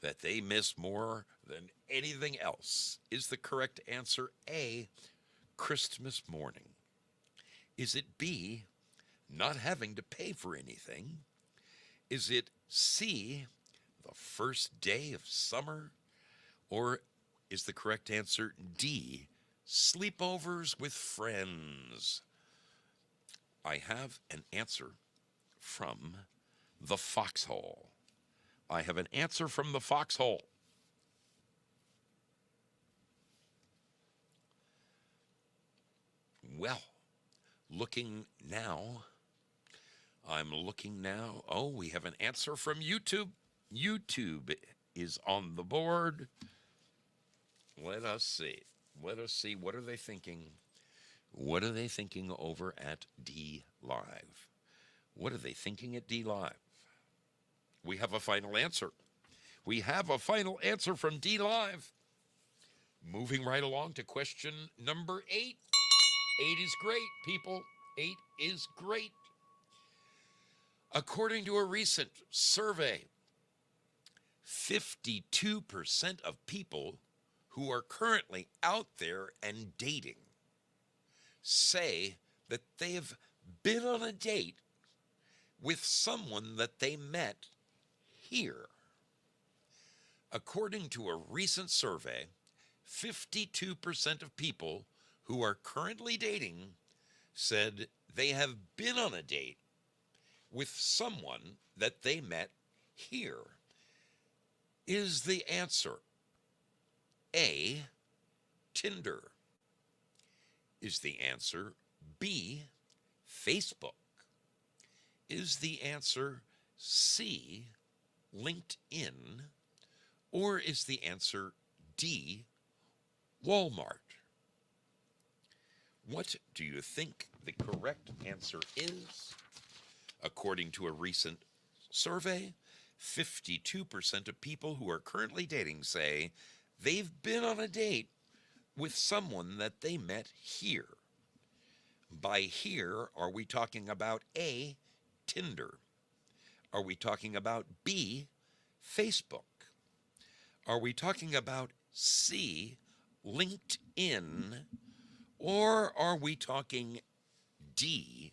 that they miss more than anything else? Is the correct answer A, Christmas morning? Is it B, not having to pay for anything? Is it C, the first day of summer? Or is the correct answer D, sleepovers with friends? I have an answer from the Foxhole. I have an answer from the Foxhole. Well, looking now, I'm looking now. Oh, we have an answer from YouTube. YouTube is on the board. Let us see. Let us see. What are they thinking? What are they thinking over at DLive? What are they thinking at DLive? We have a final answer. We have a final answer from DLive. Moving right along to question number 8. 8 is great, people. 8 is great. According to a recent survey, 52% of people who are currently out there and dating say that they've been on a date with someone that they met here. According to a recent survey, 52% of people who are currently dating said they have been on a date with someone that they met here. Is the answer A, Tinder? Is the answer B, Facebook? Is the answer C, LinkedIn? Or is the answer D, Walmart? What do you think the correct answer is? According to a recent survey, 52% of people who are currently dating say they've been on a date with someone that they met here. By here, are we talking about A, Tinder? Are we talking about B, Facebook? Are we talking about C, LinkedIn? Or are we talking D,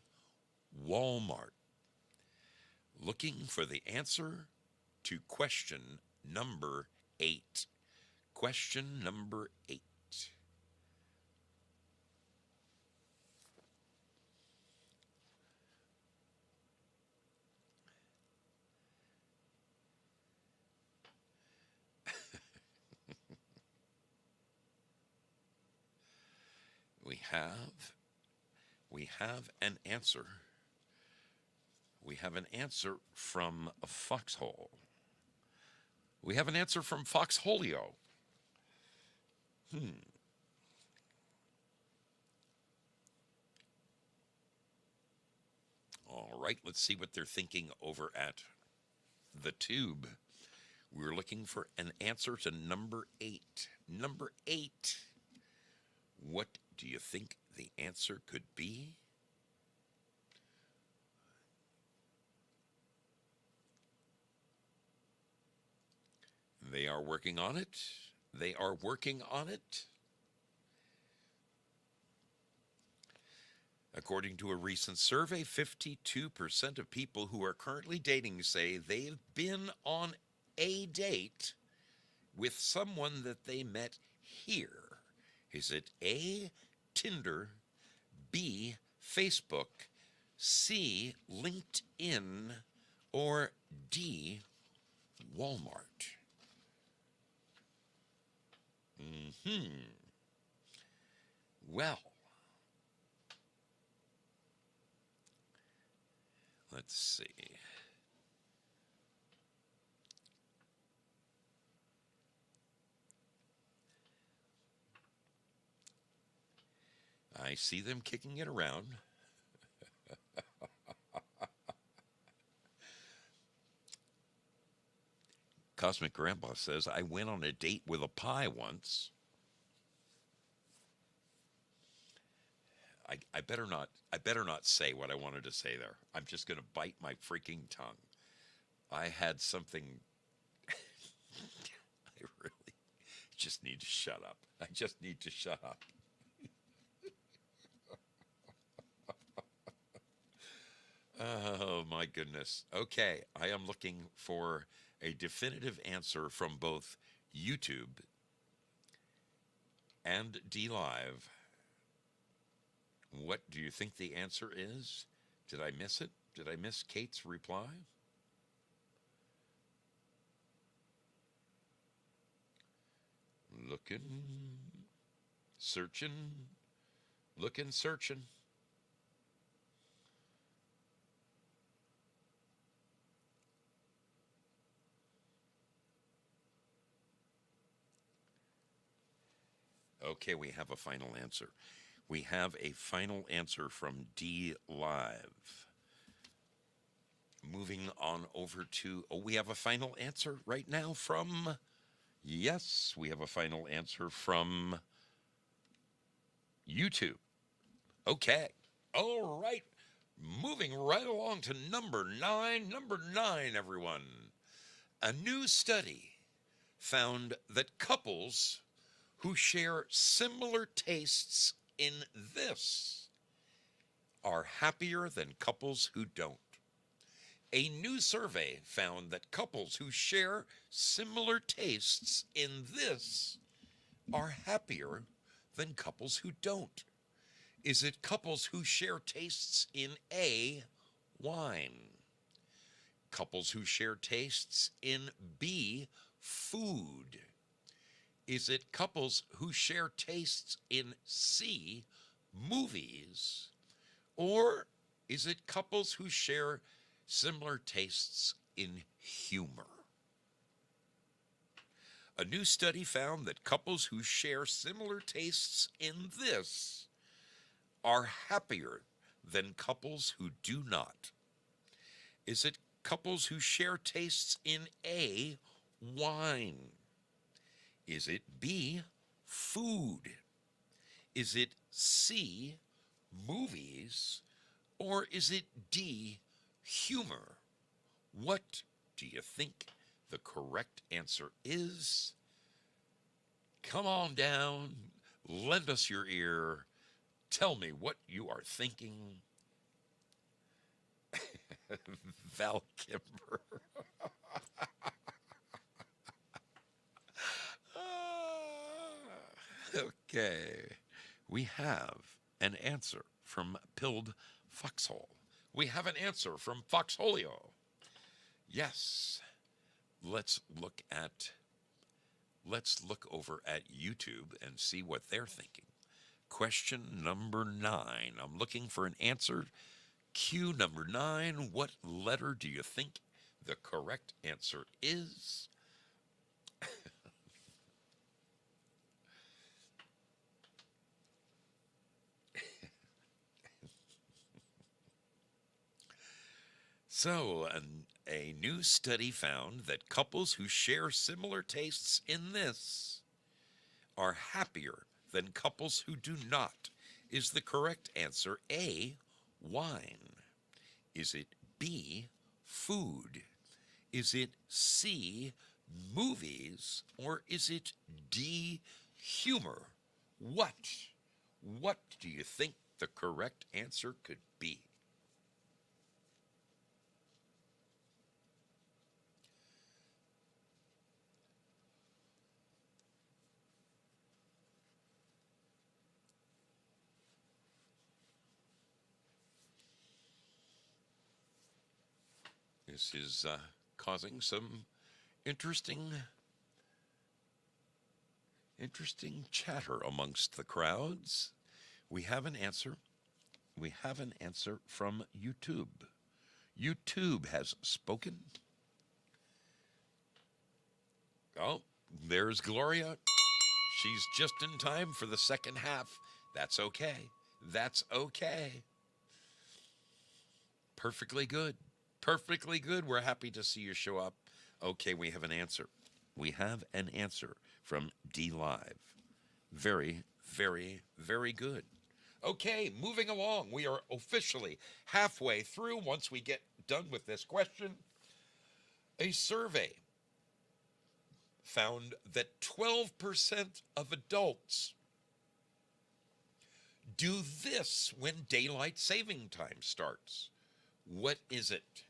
Walmart? Looking for the answer to question number 8. Question number 8. We have an answer. We have an answer from a Foxhole. We have an answer from Foxholio. All right, let's see what they're thinking over at the Tube. We're looking for an answer to number 8. Number 8. What do you think the answer could be? They are working on it. They are working on it. According to a recent survey, 52% of people who are currently dating say they've been on a date with someone that they met here. Is it A, Tinder, B, Facebook, C, LinkedIn, or D, Walmart? Well, let's see. I see them kicking it around. Cosmic Grandpa says, I went on a date with a pie once. I better not say what I wanted to say there. I'm just going to bite my freaking tongue. I had something I really just need to shut up. I just need to shut up. Oh my goodness. Okay, I am looking for a definitive answer from both YouTube and DLive. What do you think the answer is? Did I miss it? Did I miss Kate's reply? Looking, searching, looking, searching. Okay, we have a final answer. We have a final answer from DLive. Moving on over to, we have a final answer right now from, yes, we have a final answer from YouTube. Okay. All right. Moving right along to number 9. Number 9, everyone. A new study found that couples who share similar tastes in this are happier than couples who don't. A new survey found that couples who share similar tastes in this are happier than couples who don't. Is it couples who share tastes in A, wine? Couples who share tastes in B, food? Is it couples who share tastes in C, movies? Or is it couples who share similar tastes in humor? A new study found that couples who share similar tastes in this are happier than couples who do not. Is it couples who share tastes in A, wine? Is it B, food? Is it C, movies? Or is it D, humor? What do you think the correct answer is? Come on down, lend us your ear, tell me what you are thinking. Val Kimber. Okay, we have an answer from Pilled Foxhole. We have an answer from Foxholio. Yes, let's look over at YouTube and see what they're thinking. Question number 9. I'm looking for an answer. Cue number 9. What letter do you think the correct answer is? So, a new study found that couples who share similar tastes in this are happier than couples who do not. Is the correct answer A, wine? Is it B, food? Is it C, movies? Or is it D, humor? What do you think the correct answer could be? This is causing some interesting chatter amongst the crowds. We have an answer. We have an answer from YouTube. YouTube has spoken. Oh, there's Gloria. She's just in time for the second half. That's okay. That's okay. Perfectly good. Perfectly good. We're happy to see you show up. Okay, we have an answer. We have an answer from DLive. Very, very, very good. Okay, moving along. We are officially halfway through. Once we get done with this question, a survey found that 12% of adults do this when daylight saving time starts. What is it?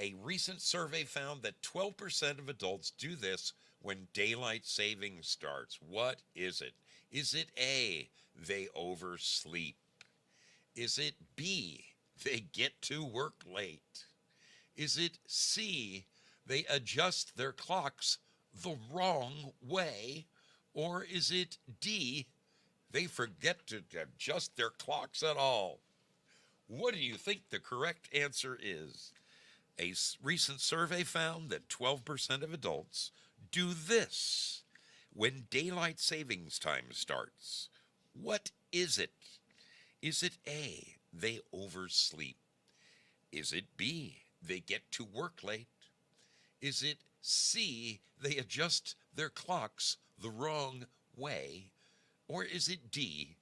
A recent survey found that 12% of adults do this when daylight saving starts. What is it? Is it A, they oversleep? Is it B, they get to work late? Is it C, they adjust their clocks the wrong way? Or is it D, they forget to adjust their clocks at all? What do you think the correct answer is? A recent survey found that 12% of adults do this when daylight savings time starts. What is it? Is it A, they oversleep? Is it B, they get to work late? Is it C, they adjust their clocks the wrong way? Or is it D,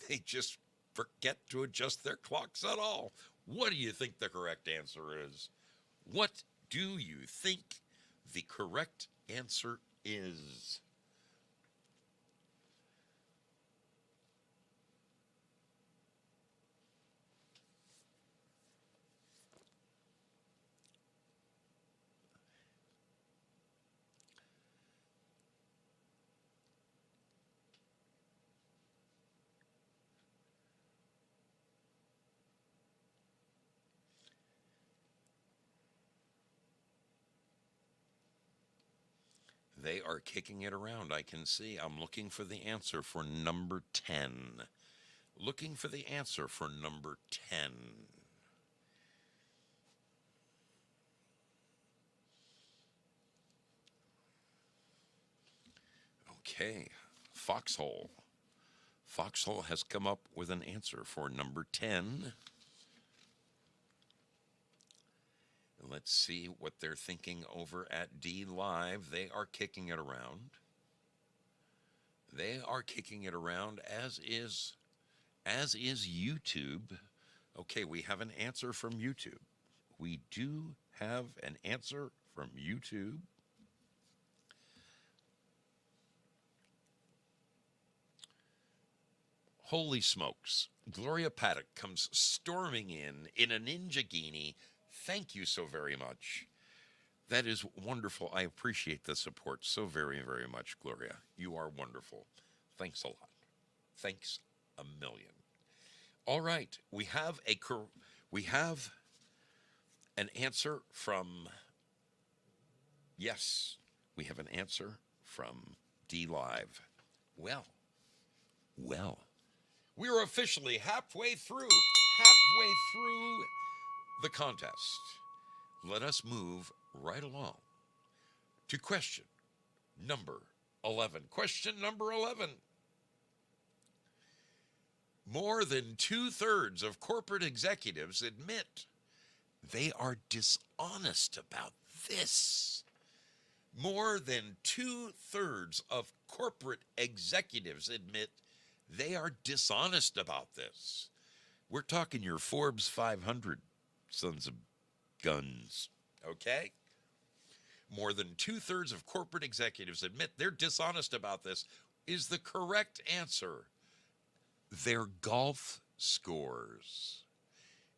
they just forget to adjust their clocks at all? What do you think the correct answer is? What do you think the correct answer is? They are kicking it around. I can see. I'm looking for the answer for number 10. Looking for the answer for number 10. Okay, Foxhole. Foxhole has come up with an answer for number 10. Let's see what they're thinking over at DLive. They are kicking it around. They are kicking it around, as is YouTube. Okay, we have an answer from YouTube. We do have an answer from YouTube. Holy smokes. Gloria Paddock comes storming in a ninja-gini. Thank you so very much. That is wonderful. I appreciate the support so very, very much, Gloria. You are wonderful. Thanks a lot. Thanks a million. All right, we have an answer from, yes, we have an answer from DLive. Well, we're officially halfway through the contest. Let us move right along to question number 11. Question number 11. More than 2/3 of corporate executives admit they are dishonest about this. More than 2/3 of corporate executives admit they are dishonest about this. We're talking your Forbes 500 sons of guns, okay? More than 2/3 of corporate executives admit they're dishonest about this. Is the correct answer their golf scores?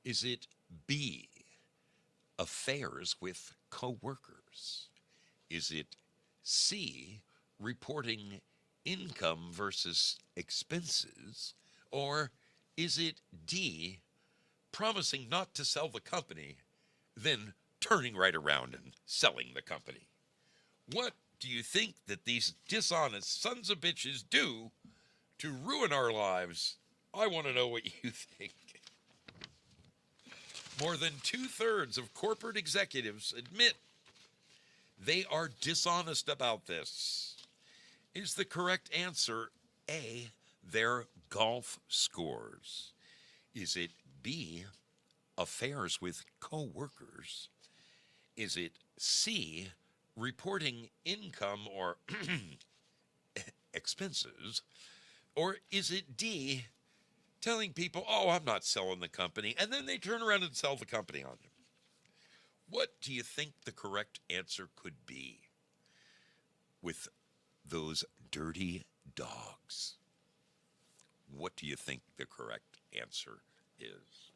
Is it B, affairs with coworkers? Is it C, reporting income versus expenses? Or is it D, promising not to sell the company, then turning right around and selling the company. What do you think that these dishonest sons of bitches do to ruin our lives? I want to know what you think. More than 2/3 of corporate executives admit they are dishonest about this. Is the correct answer A, their golf scores? Is it B, affairs with co-workers? Is it C, reporting income or expenses? Or is it D, telling people, oh, I'm not selling the company, and then they turn around and sell the company on you? What do you think the correct answer could be with those dirty dogs? What do you think the correct answer is?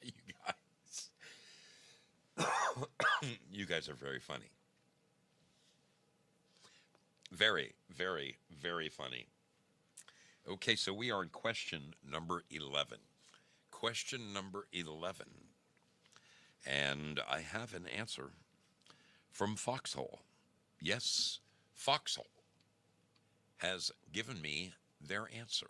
You guys. You guys are very funny. Very, very, very funny. Okay, so we are in question number 11. Question number 11. And I have an answer from Foxhole. Yes, Foxhole has given me their answer.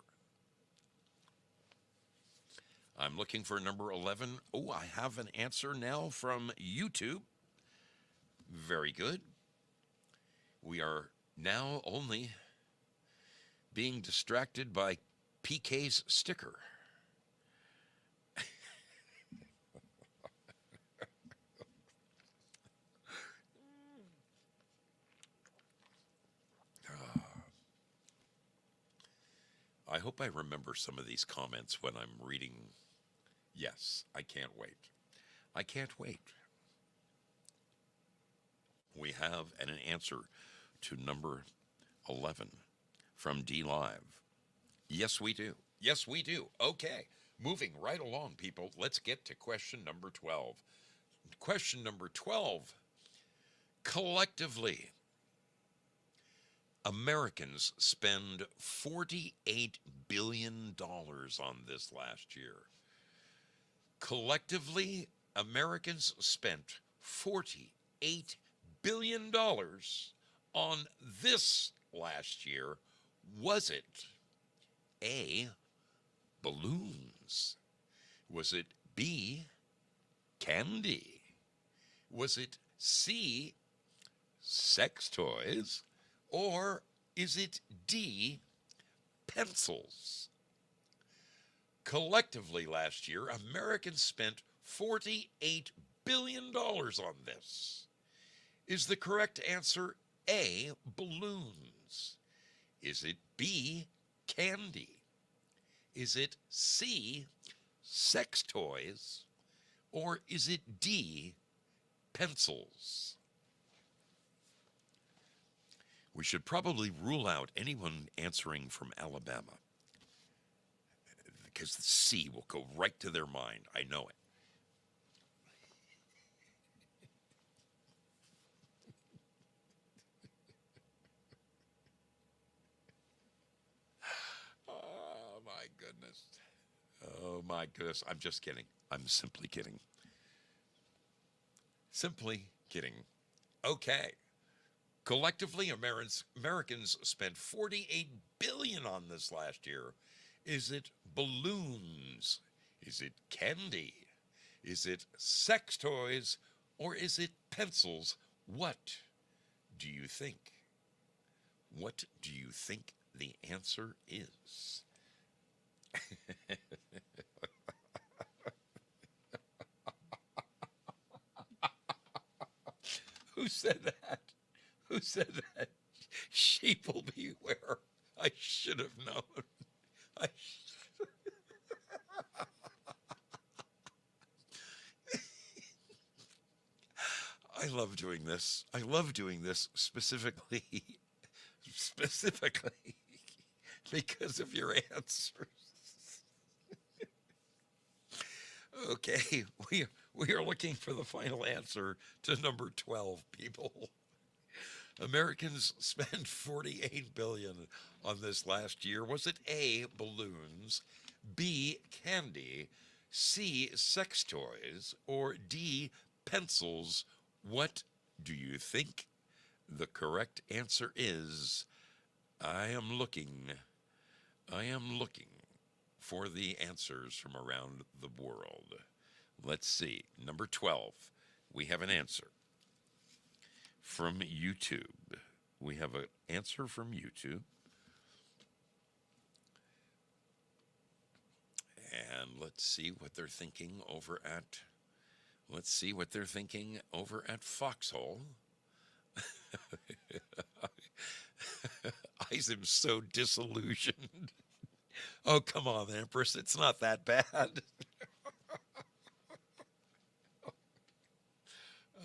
I'm looking for number 11. Oh, I have an answer now from YouTube. Very good. We are now only being distracted by PK's sticker. I hope I remember some of these comments when I'm reading. Yes, I can't wait. I can't wait. We have an answer to number 11 from DLive. Yes, we do. Yes, we do. Okay, moving right along, people. Let's get to question number 12. Question number 12. Collectively, Americans spend $48 billion on this last year. Collectively, Americans spent $48 billion on this last year. Was it A, balloons? Was it B, candy? Was it C, sex toys? Or is it D, pencils? Collectively last year, Americans spent $48 billion on this. Is the correct answer A, balloons? Is it B, candy? Is it C, sex toys? Or is it D, pencils? We should probably rule out anyone answering from Alabama, because the C will go right to their mind. I know it. Oh, my goodness. Oh, my goodness. I'm just kidding. I'm simply kidding. Simply kidding. Okay. Collectively, Americans spent $48 billion on this last year. Is it balloons? Is it candy? Is it sex toys? Or is it pencils? What do you think? What do you think the answer is? Who said that? Who said that? Sheeple beware. I should have known. I love doing this. I love doing this specifically because of your answers. Okay, we are looking for the final answer to number 12, people. Americans spent 48 billion on this last year. Was it A, balloons, B, candy, C, sex toys, or D, pencils? What do you think? The correct answer is I am looking for the answers from around the world. Let's see. Number 12. We have an answer from YouTube. We have an answer from YouTube. And let's see what they're thinking over at Foxhole. I am so disillusioned. Oh, come on, Empress. It's not that bad.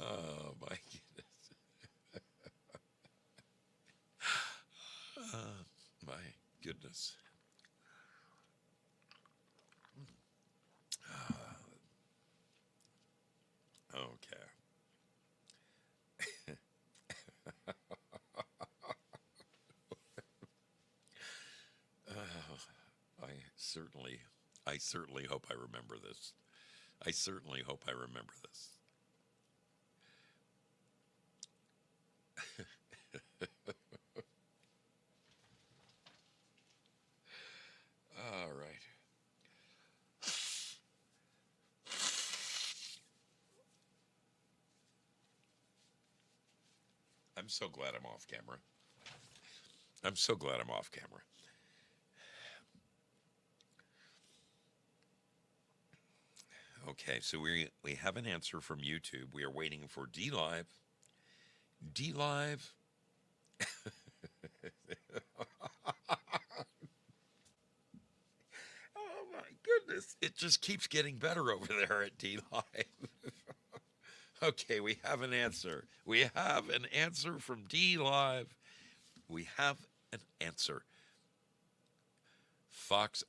Oh, my goodness. My goodness. Okay. I certainly hope I remember this. I certainly hope I remember this. All right. I'm so glad I'm off camera. I'm so glad I'm off camera. Okay, so we have an answer from YouTube. We are waiting for DLive. DLive. Oh my goodness. It just keeps getting better over there at DLive. Okay, we have an answer. We have an answer from DLive. We have an answer. Fox.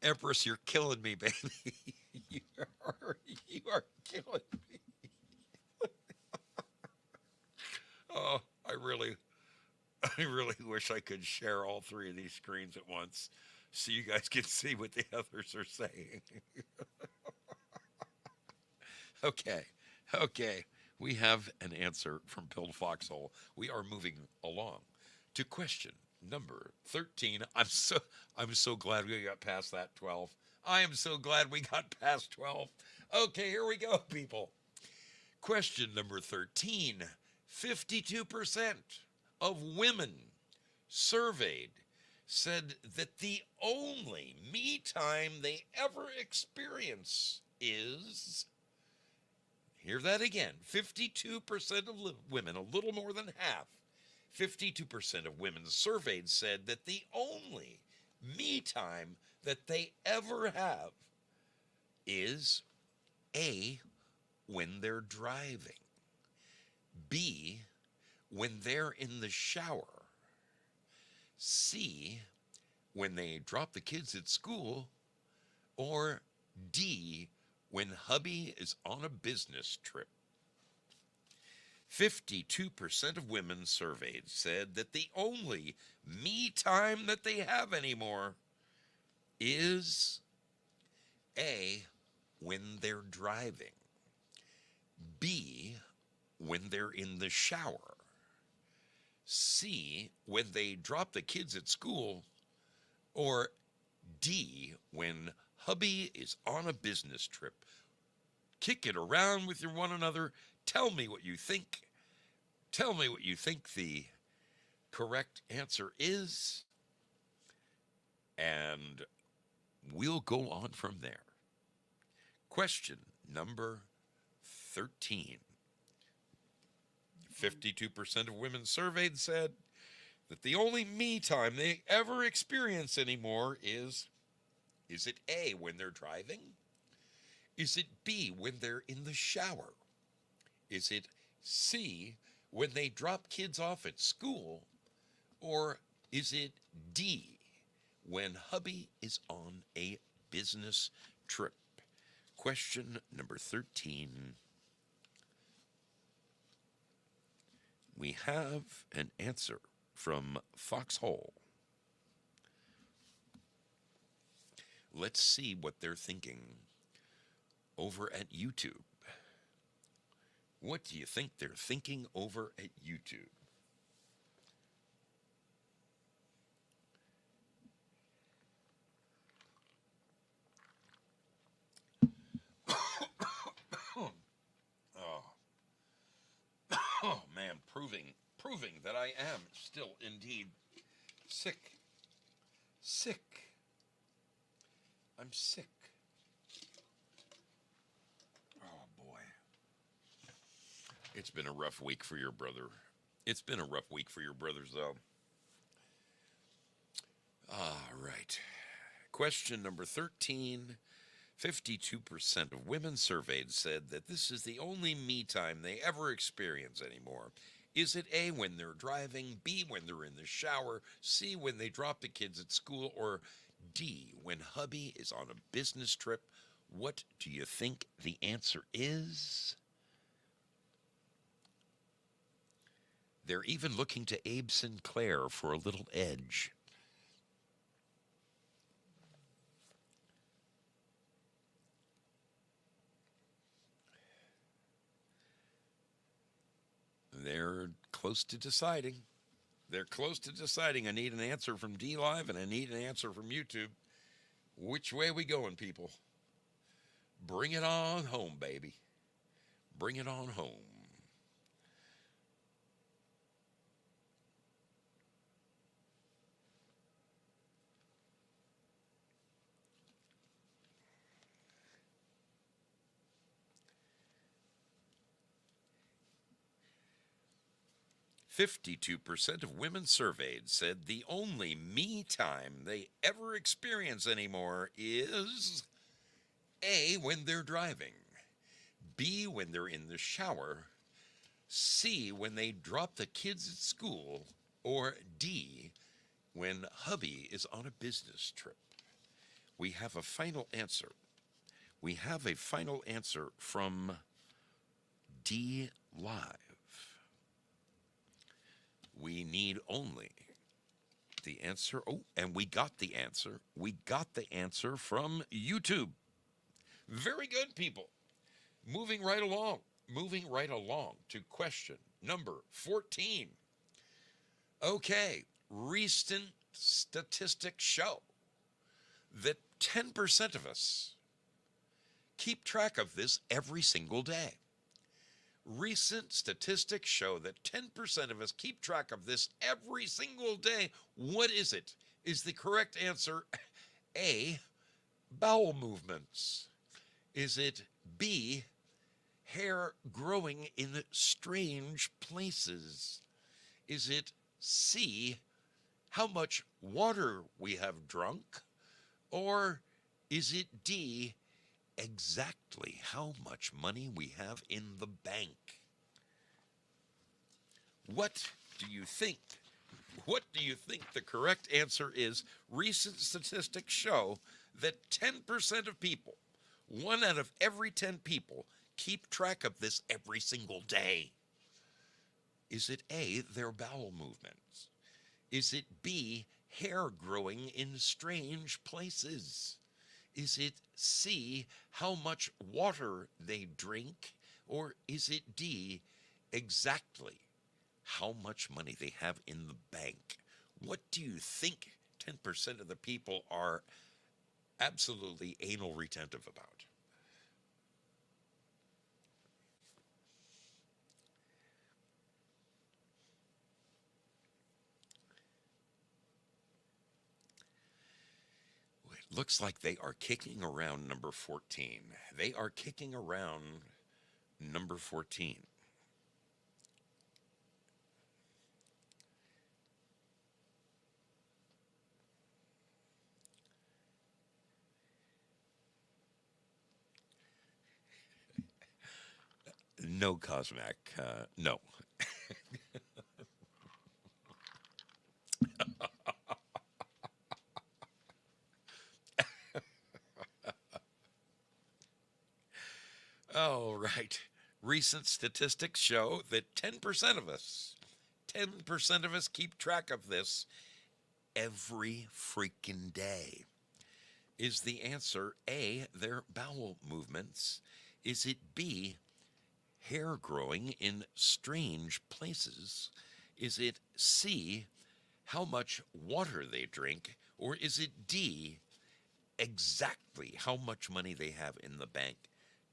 Empress, you're killing me, baby. You are killing me. Oh, I really wish I could share all three of these screens at once so you guys can see what the others are saying. Okay. We have an answer from Bill Foxhole. We are moving along to question number 13. I'm so glad we got past that 12. I am so glad we got past 12. Okay, here we go, people. Question number 13. 52% of women surveyed said that the only me time they ever experience is, hear that again, 52% of women, a little more than half, 52% of women surveyed said that the only me time that they ever have is A, when they're driving, B, when they're in the shower, C, when they drop the kids at school, or D, when hubby is on a business trip. 52% of women surveyed said that the only me time that they have anymore is A, when they're driving, B, when they're in the shower, C, when they drop the kids at school, or D, when hubby is on a business trip. Kick it around with one another. Tell me what you think. Tell me what you think the correct answer is. And we'll go on from there. Question number 13. 52% of women surveyed said that the only me time they ever experience anymore is it A, when they're driving? Is it B, when they're in the shower? Is it C, when they drop kids off at school? Or is it D, when hubby is on a business trip? Question number 13. We have an answer from Foxhole. Let's see what they're thinking over at YouTube. What do you think they're thinking over at YouTube? Oh, oh man, proving that I am still indeed sick. Sick. I'm sick. Oh boy. It's been a rough week for your brother. It's been a rough week for your brothers, though. All right. Question number 13. 52% of women surveyed said that this is the only me time they ever experience anymore. Is it A, when they're driving, B, when they're in the shower, C, when they drop the kids at school, or D, when hubby is on a business trip? What do you think the answer is? They're even looking to Abe Sinclair for a little edge. They're close to deciding. They're close to deciding. I need an answer from DLive and I need an answer from YouTube. Which way we going, people? Bring it on home, baby. Bring it on home. "52% of women surveyed said the only me time they ever experience anymore is A, when they're driving, B, when they're in the shower, C, when they drop the kids at school, or D, when hubby is on a business trip." We have a final answer. We have a final answer from DLive. We need only the answer. Oh, and we got the answer. We got the answer from YouTube. Very good, people. Moving right along. Moving right along to question number 14. Okay, recent statistics show that 10% of us keep track of this every single day. Recent statistics show that 10% of us keep track of this every single day. What is it? Is the correct answer A, bowel movements? Is it B, hair growing in strange places? Is it C, how much water we have drunk? Or is it D, exactly how much money we have in the bank? What do you think? What do you think the correct answer is? Recent statistics show that 10% of people, 1 out of every 10 people, keep track of this every single day. Is it A, their bowel movements? Is it B, hair growing in strange places? Is it C, how much water they drink? Or is it D, exactly how much money they have in the bank? What do you think 10% of the people are absolutely anal retentive about? Looks like they are kicking around number 14. They are kicking around number 14. No, Cosmac. No. All right. Recent statistics show that 10% of us keep track of this every freaking day. Is the answer A, their bowel movements? Is it B, hair growing in strange places? Is it C, how much water they drink? Or is it D, exactly how much money they have in the bank?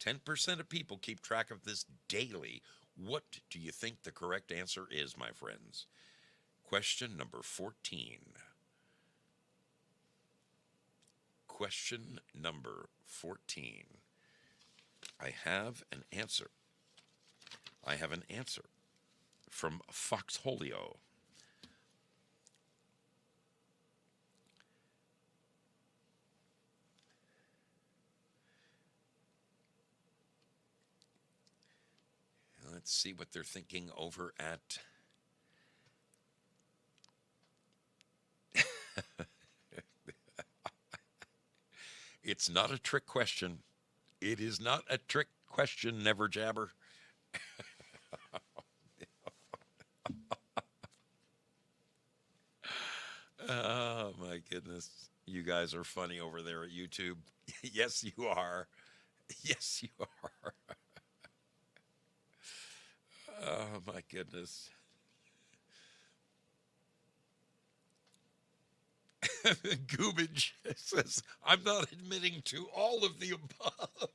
10% of people keep track of this daily. What do you think the correct answer is, my friends? Question number 14. Question number 14. I have an answer. I have an answer from Foxhole. Let's see what they're thinking over at It's not a trick question. It is not a trick question, never jabber. Oh my goodness. You guys are funny over there at YouTube. Yes, you are. Yes, you are. Oh my goodness. Goobage says, I'm not admitting to all of the above.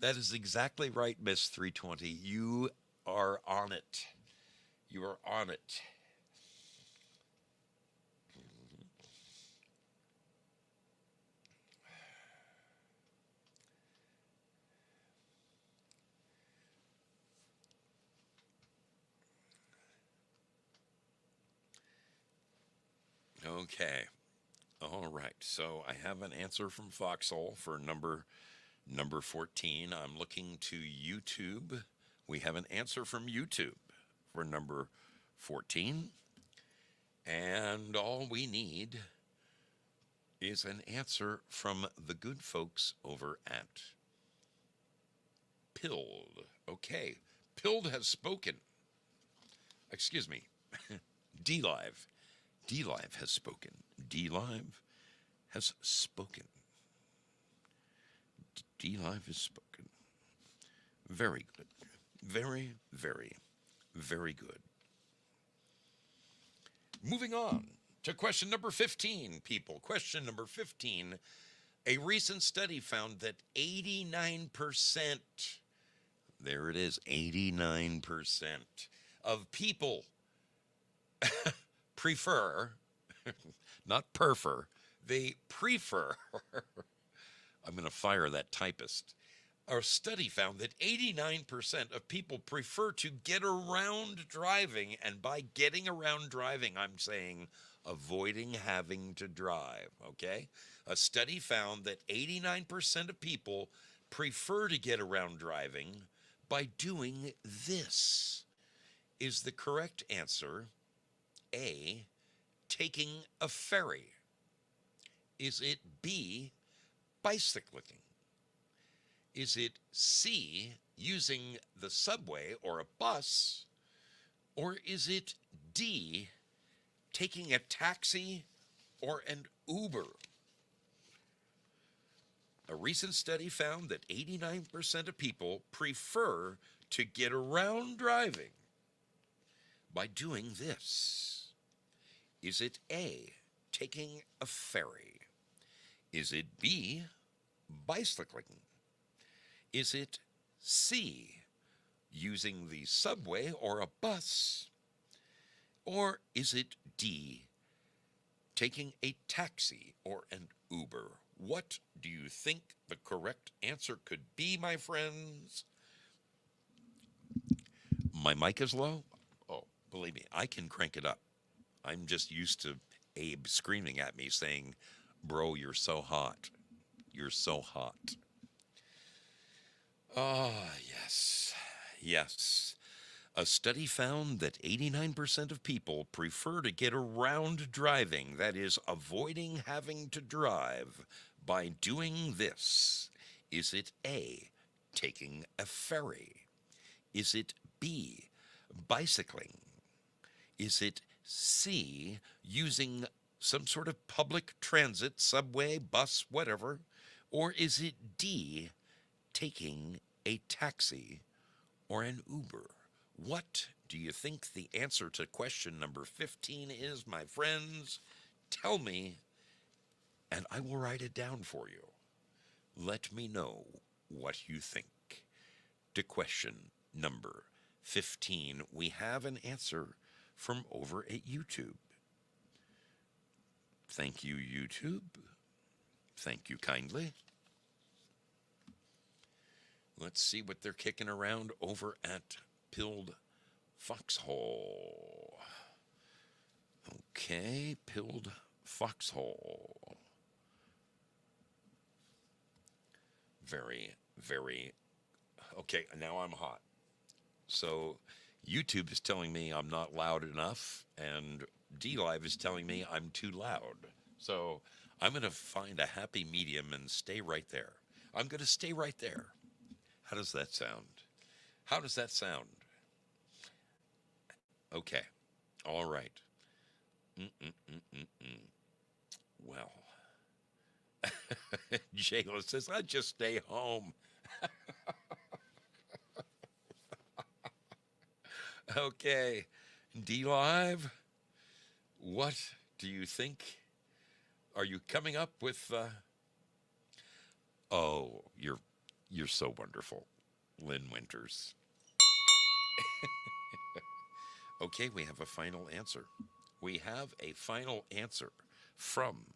That is exactly right, Miss 320. You are on it. You are on it. Okay. All right. So I have an answer from Foxhole for number 14. I'm looking to YouTube. We have an answer from YouTube for number 14. And all we need is an answer from the good folks over at Pilled. Okay. Pilled has spoken. Excuse me. DLive. DLive has spoken. DLive has spoken. DLive has spoken. Very good. Very, very, very good. Moving on to question number 15, people. Question number 15. A recent study found that 89%, there it is, 89% of people prefer, not prefer, they prefer. I'm going to fire that typist. Our study found that 89% of people prefer to get around driving, and by getting around driving, I'm saying avoiding having to drive, okay? A study found that 89% of people prefer to get around driving by doing this. Is the correct answer A, taking a ferry? Is it B, bicycling? Is it C, using the subway or a bus? Or is it D, taking a taxi or an Uber? A recent study found that 89% of people prefer to get around driving by doing this. Is it A, taking a ferry? Is it B, bicycling? Is it C, using the subway or a bus? Or is it D, taking a taxi or an Uber? What do you think the correct answer could be, my friends? My mic is low? Oh, believe me, I can crank it up. I'm just used to Abe screaming at me saying, "Bro, you're so hot. You're so hot." Ah, yes. Yes. A study found that 89% of people prefer to get around driving, that is, avoiding having to drive, by doing this. Is it A, taking a ferry? Is it B, bicycling? Is it C, using some sort of public transit, subway, bus, whatever? Or is it D, taking a taxi or an Uber? What do you think the answer to question number 15 is, my friends? Tell me, and I will write it down for you. Let me know what you think. To question number 15, we have an answer from over at YouTube. Thank you, YouTube. Thank you kindly. Let's see what they're kicking around over at Pilled Foxhole. Okay, Pilled Foxhole. Very, very. Okay, now I'm hot. So YouTube is telling me I'm not loud enough, and DLive is telling me I'm too loud. So I'm going to find a happy medium and stay right there. I'm going to stay right there. How does that sound? How does that sound? Okay. All right. Well, Jayla says, I'd just stay home. Okay. DLive, what do you think? Are you coming up with, oh, you're so wonderful, Lynn Winters. Okay, we have a final answer. We have a final answer from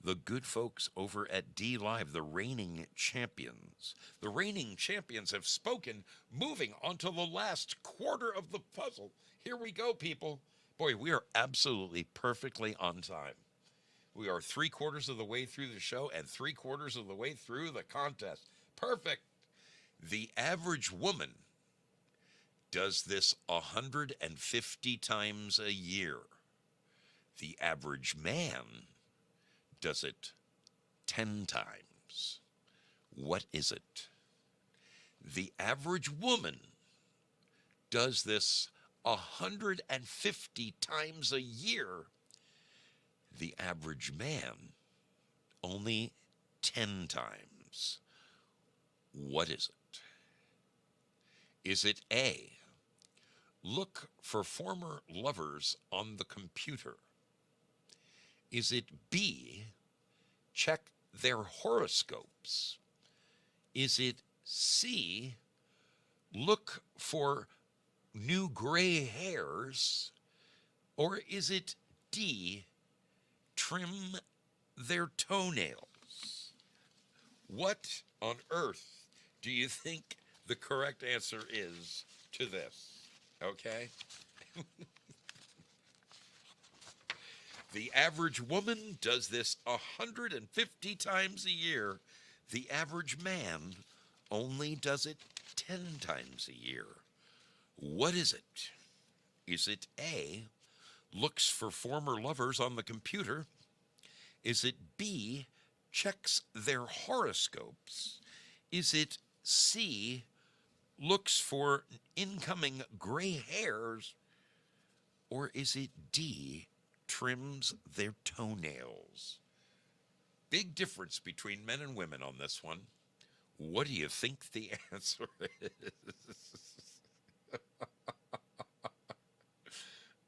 the good folks over at DLive, the reigning champions. The reigning champions have spoken, moving on to the last quarter of the puzzle. Here we go, people. Boy, we are absolutely perfectly on time. We are 3/4 of the way through the show and 3/4 of the way through the contest. Perfect. The average woman does this 150 times a year. The average man does it 10 times. What is it? The average woman does this 150 times a year. The average man only 10 times. What is it? Is it A, look for former lovers on the computer? Is it B, check their horoscopes? Is it C, look for new gray hairs? Or is it D, trim their toenails? What on earth do you think the correct answer is to this? Okay? The average woman does this 150 times a year. The average man only does it 10 times a year. What is it? Is it A, looks for former lovers on the computer? Is it B, checks their horoscopes? Is it C, looks for incoming gray hairs? Or is it D, trims their toenails? Big difference between men and women on this one. What do you think the answer is?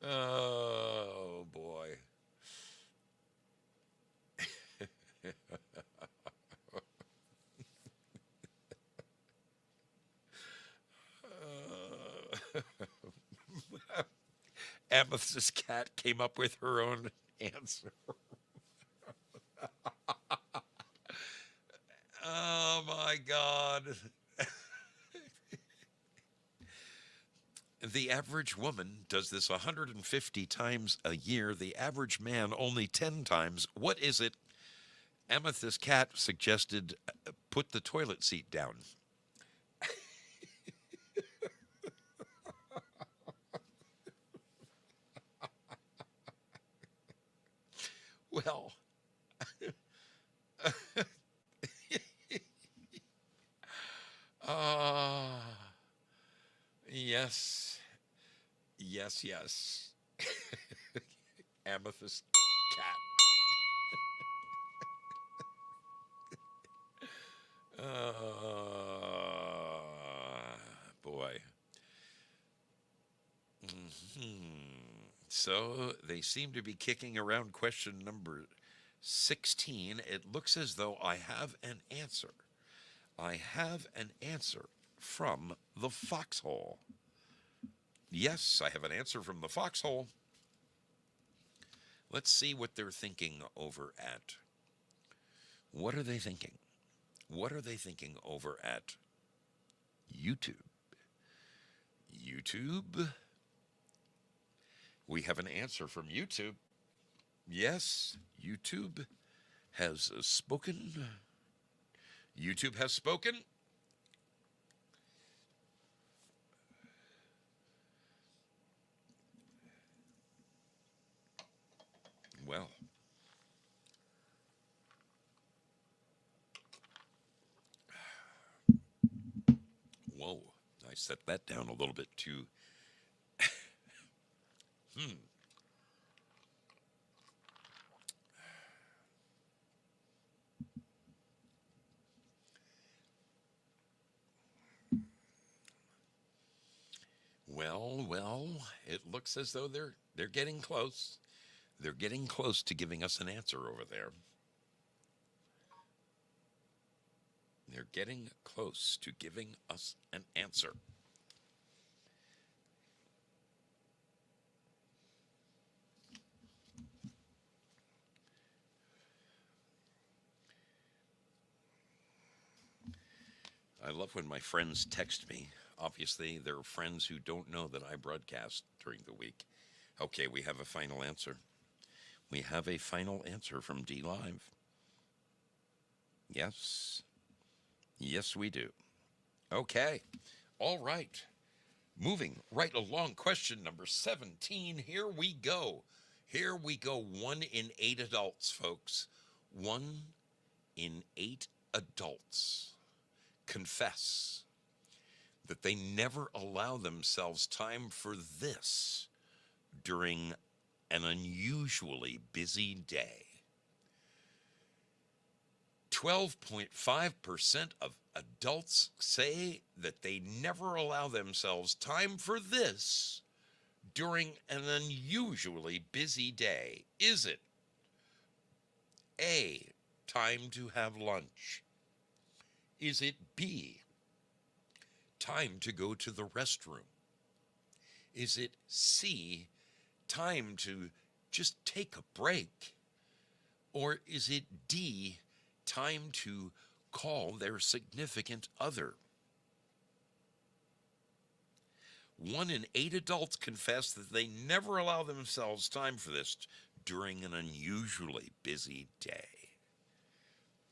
Oh, boy. Amethyst's cat came up with her own answer. Oh, my God. The average woman does this 150 times a year, the average man only 10 times. What is it? Amethyst Cat suggested put the toilet seat down. Well, uh, yes, yes. Amethyst Cat. Boy. So they seem to be kicking around question number 16. It looks as though I have an answer. I have an answer from the Foxhole. Yes, I have an answer from the Foxhole. Let's see what they're thinking over at. What are they thinking? What are they thinking over at YouTube? YouTube? We have an answer from YouTube. Yes, YouTube has spoken. YouTube has spoken. Well, whoa, I set that down a little bit too. Well, it looks as though they're getting close. They're getting close to giving us an answer over there. They're getting close to giving us an answer. I love when my friends text me. Obviously, there are friends who don't know that I broadcast during the week. Okay, we have a final answer. We have a final answer from DLive. Yes. Yes, we do. Okay. All right. Moving right along. Question number 17. Here we go. Here we go. 1 in 8 adults, folks. 1 in 8 adults confess that they never allow themselves time for this during an unusually busy day. 12.5% of adults say that they never allow themselves time for this during an unusually busy day. Is it A, time to have lunch? Is it B, time to go to the restroom? Is it C, time to just take a break? Or is it D, time to call their significant other? 1 in 8 adults confess that they never allow themselves time for this during an unusually busy day.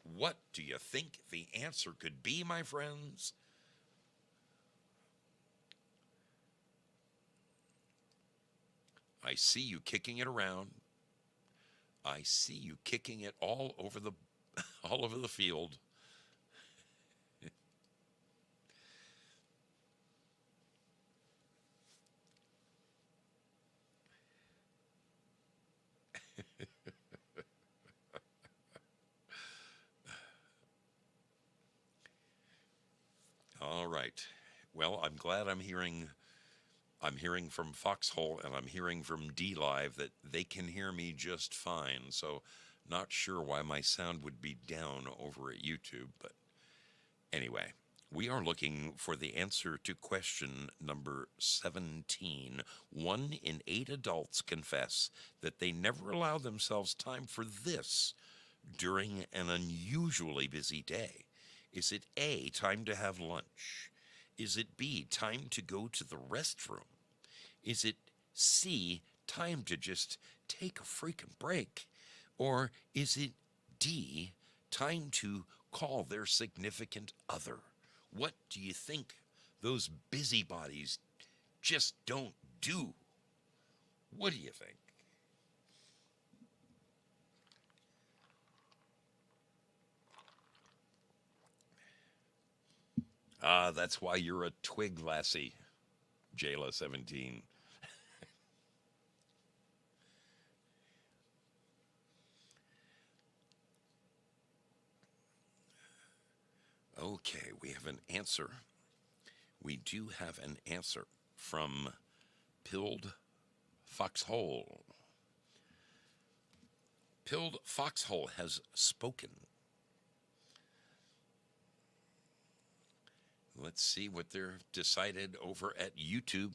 What do you think the answer could be, my friends? I see you kicking it around. I see you kicking it all over the field. All right. Well, I'm glad I'm hearing from Foxhole and I'm hearing from DLive that they can hear me just fine. So not sure why my sound would be down over at YouTube, but anyway, we are looking for the answer to question number 17. 1 in 8 adults confess that they never allow themselves time for this during an unusually busy day. Is it A, time to have lunch? Is it B, time to go to the restroom? Is it C, time to just take a freaking break? Or is it D, time to call their significant other? What do you think those busybodies just don't do? What do you think? Ah, that's why you're a twig lassie, Jayla17. Okay, we have an answer. We do have an answer from Pilled Foxhole. Pilled Foxhole has spoken. Let's see what they're decided over at YouTube.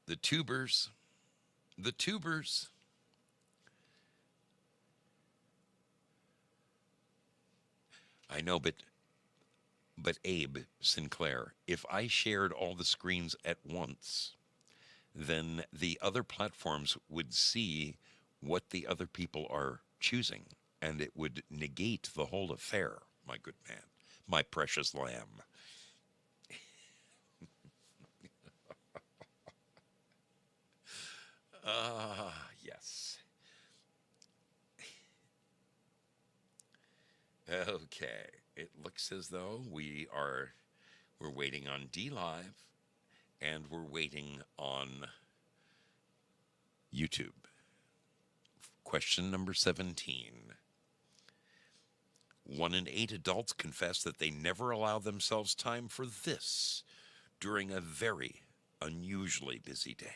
The tubers. The tubers. I know, but Abe Sinclair, if I shared all the screens at once, then the other platforms would see what the other people are choosing, and it would negate the whole affair, my good man, my precious lamb. Yes. Okay. It looks as though we're waiting on DLive and we're waiting on YouTube. Question number 17. 1 in 8 adults confess that they never allow themselves time for this during a very unusually busy day.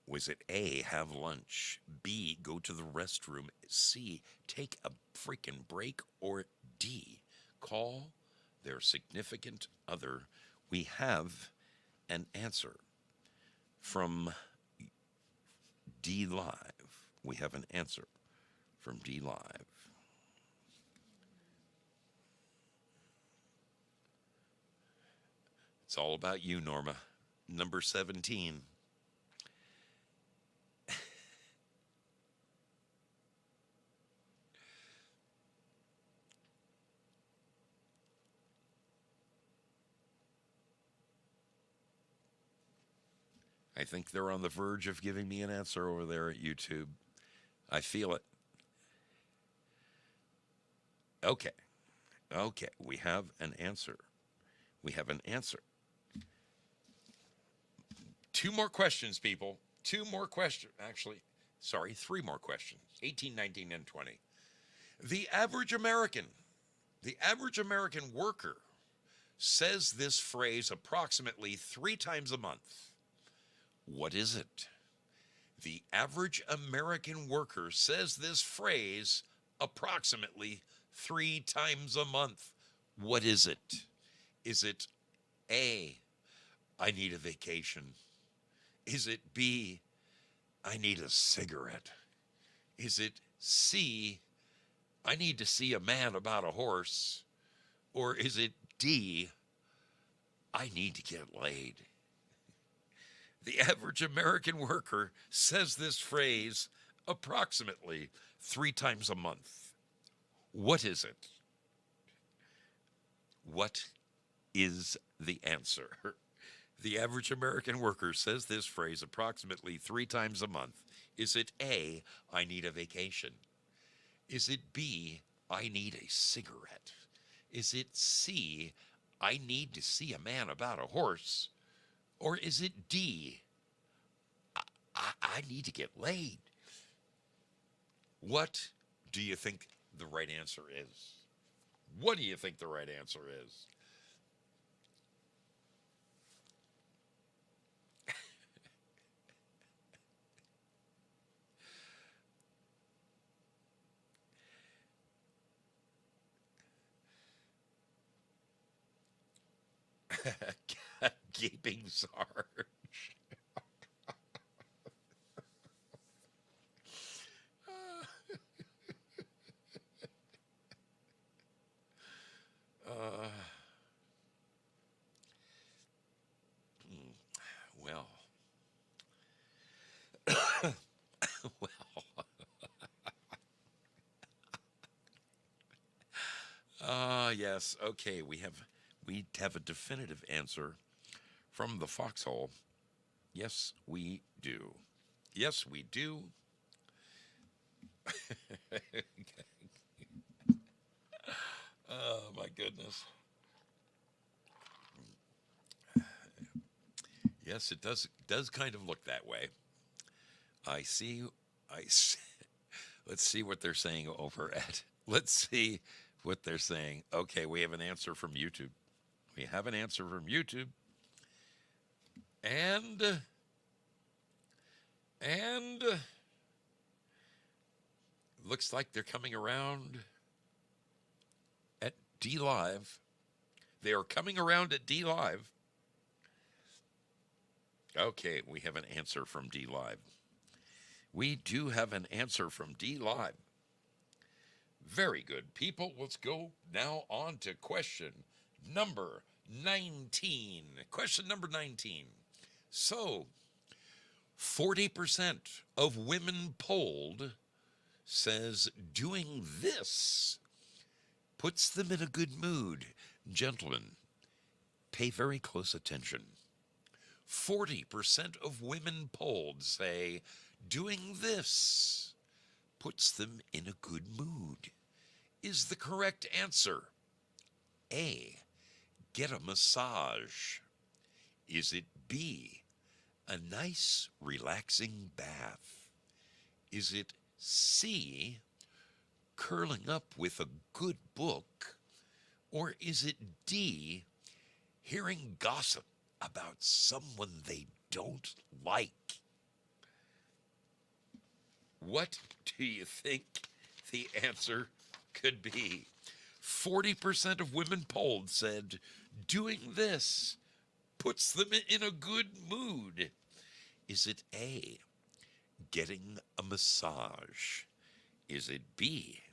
Was it A, have lunch, B, go to the restroom, C, take a freaking break, or D, call their significant other? We have an answer from DLive. We have an answer from DLive. It's all about you, Norma. Number 17. I think they're on the verge of giving me an answer over there at YouTube. I feel it. Okay. Okay. We have an answer. We have an answer. 2 more questions, people. 2 more questions. Actually, sorry, 3 more questions. 18, 19, and 20. The average American worker says this phrase approximately 3 times a month. What is it? The average American worker says this phrase approximately 3 times a month. What is it? Is it A, I need a vacation? Is it B, I need a cigarette? Is it C, I need to see a man about a horse? Or is it D, I need to get laid? The average American worker says this phrase approximately 3 times a month. What is it? What is the answer? The average American worker says this phrase approximately 3 times a month. Is it A, I need a vacation? Is it B, I need a cigarette? Is it C, I need to see a man about a horse? Or is it D, I need to get laid? What do you think the right answer is? What do you think the right answer is? Gaping Sarge. Yes. Okay. We have a definitive answer from the Foxhole. Yes, we do. Yes, we do. Oh my goodness. Yes, it does kind of look that way. I see. I see. Let's see what they're saying over at. Let's see what they're saying. Okay, we have an answer from YouTube. We have an answer from YouTube. And looks like they're coming around at DLive. They are coming around at DLive. Okay, we have an answer from DLive. We do have an answer from DLive. Very good, people. Let's go now on to question number 19. Question number 19. So, 40% of women polled says doing this puts them in a good mood. Gentlemen, pay very close attention. 40% of women polled say doing this puts them in a good mood. Is the correct answer A, get a massage? Is it B, a nice relaxing bath? Is it C, curling up with a good book? Or is it D, hearing gossip about someone they don't like? What do you think the answer could be? 40% of women polled said doing this puts them in a good mood. Is it A, getting a massage? Is it B,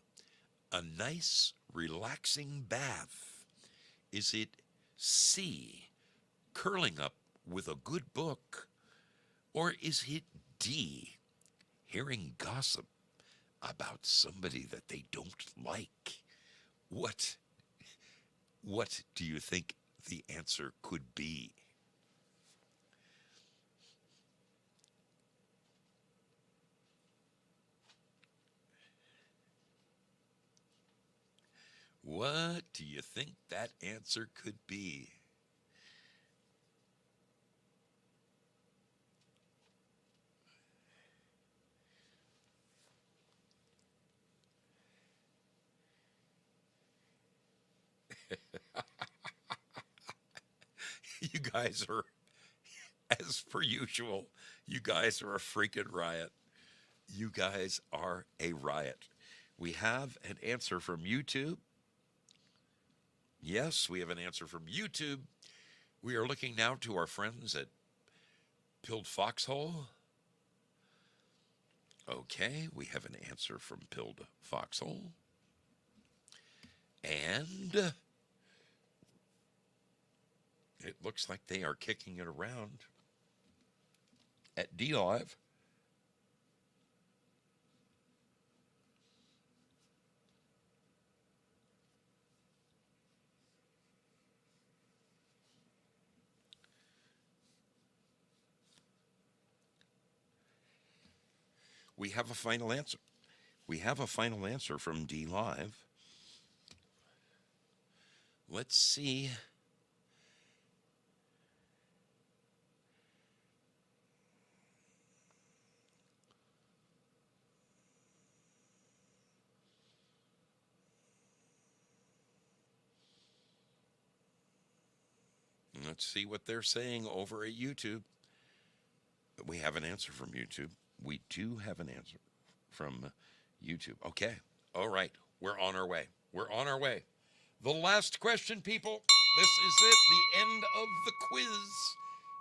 a nice relaxing bath? Is it C, curling up with a good book? Or is it D, hearing gossip about somebody that they don't like? What do you think the answer could be? What do you think that answer could be? You guys are, as per usual, you guys are a freaking riot. You guys are a riot. We have an answer from YouTube. Yes, we have an answer from YouTube. We are looking now to our friends at Pilled Foxhole. Okay, we have an answer from Pilled Foxhole. And it looks like they are kicking it around at DLive. We have a final answer. We have a final answer from DLive. Let's see. Let's see what they're saying over at YouTube. We have an answer from YouTube. We do have an answer from YouTube. Okay. All right. We're on our way. We're on our way. The last question, people. This is it. The end of the quiz.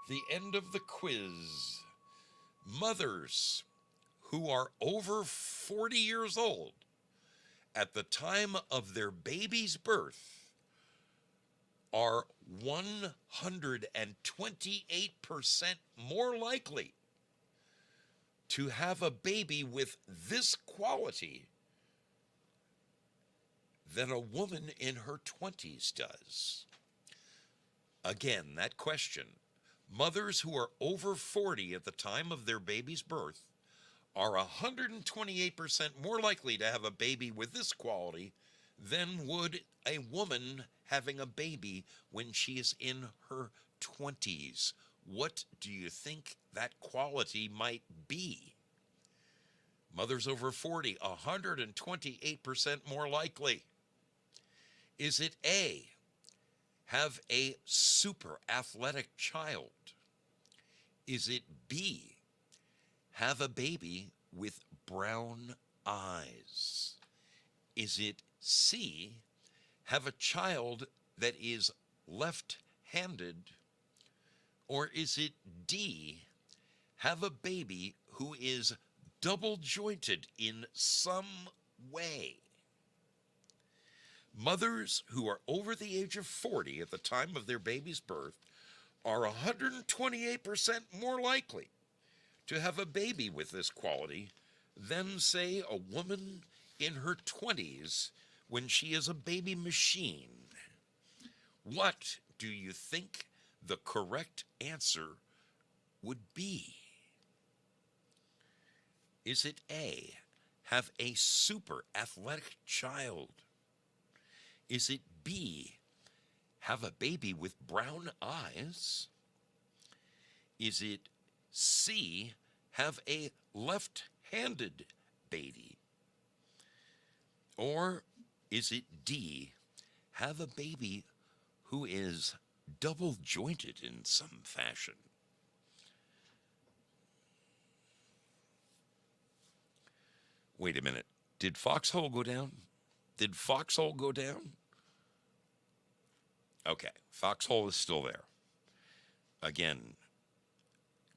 The end of the quiz. Mothers who are over 40 years old at the time of their baby's birth are 128% more likely to have a baby with this quality than a woman in her 20s does. Again, that question. Mothers who are over 40 at the time of their baby's birth are 128% more likely to have a baby with this quality than would a woman having a baby when she is in her 20s. What do you think that quality might be? Mothers over 40, 128% more likely. Is it A, have a super athletic child? Is it B, have a baby with brown eyes? Is it C, have a child that is left-handed? Or is it D, have a baby who is double jointed in some way? Mothers who are over the age of 40 at the time of their baby's birth are 128% more likely to have a baby with this quality than, say, a woman in her 20s when she is a baby machine. What do you think the correct answer would be? Is it A, have a super athletic child? Is it B, have a baby with brown eyes? Is it C, have a left-handed baby? Or is it D, have a baby who is double jointed in some fashion? Wait a minute. Did Foxhole go down? Did Foxhole go down? Okay, Foxhole is still there. Again,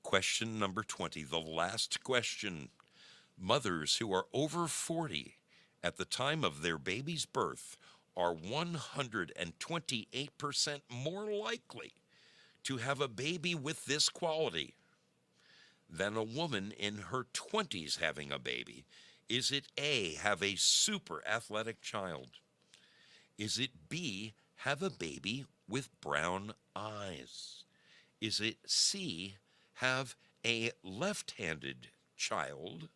question number 20, the last question. Mothers who are over 40 at the time of their baby's birth are 128% more likely to have a baby with this quality than a woman in her 20s having a baby. Is it A, have a super athletic child? Is it B, have a baby with brown eyes? Is it C, have a left-handed child?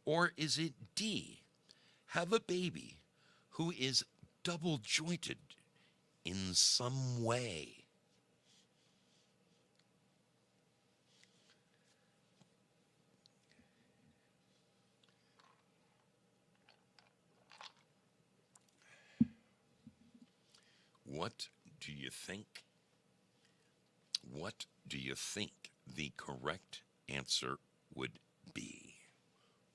Or is it D, have a baby who is double jointed in some way? What do you think? What do you think the correct answer would be?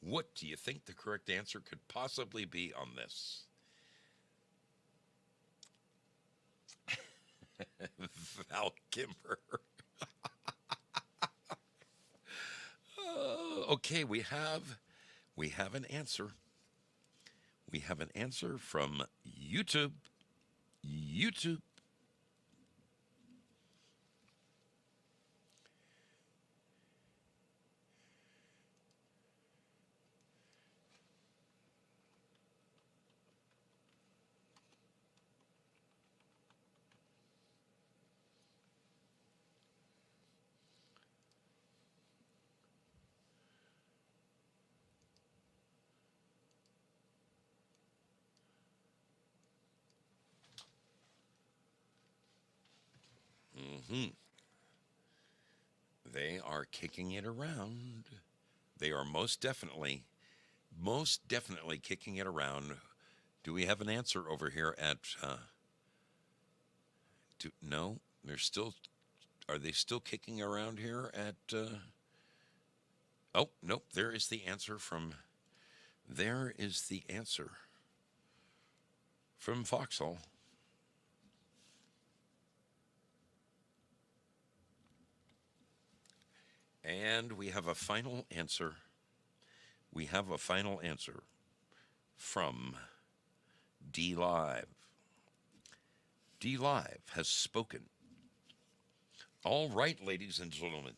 What do you think the correct answer could possibly be on this? Val Kimber. Okay, we have an answer. We have an answer from YouTube. YouTube. They are kicking it around. They are most definitely kicking it around. Do we have an answer over here at, no, they're still, are they still kicking around here at, oh, nope, there is the answer from Foxhole. And we have a final answer. We have a final answer from DLive. DLive has spoken. All right, ladies and gentlemen.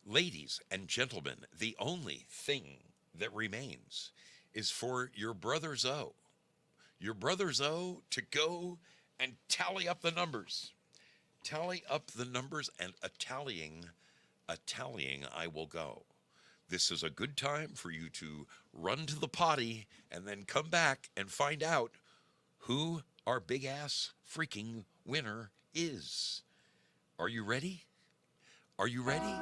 Ladies and gentlemen, the only thing that remains is for your brother Zoe, your brothers owe to go and tally up the numbers. Tally up the numbers, and a tallying I will go. This is a good time for you to run to the potty and then come back and find out who our big ass freaking winner is. Are you ready? Are you ready?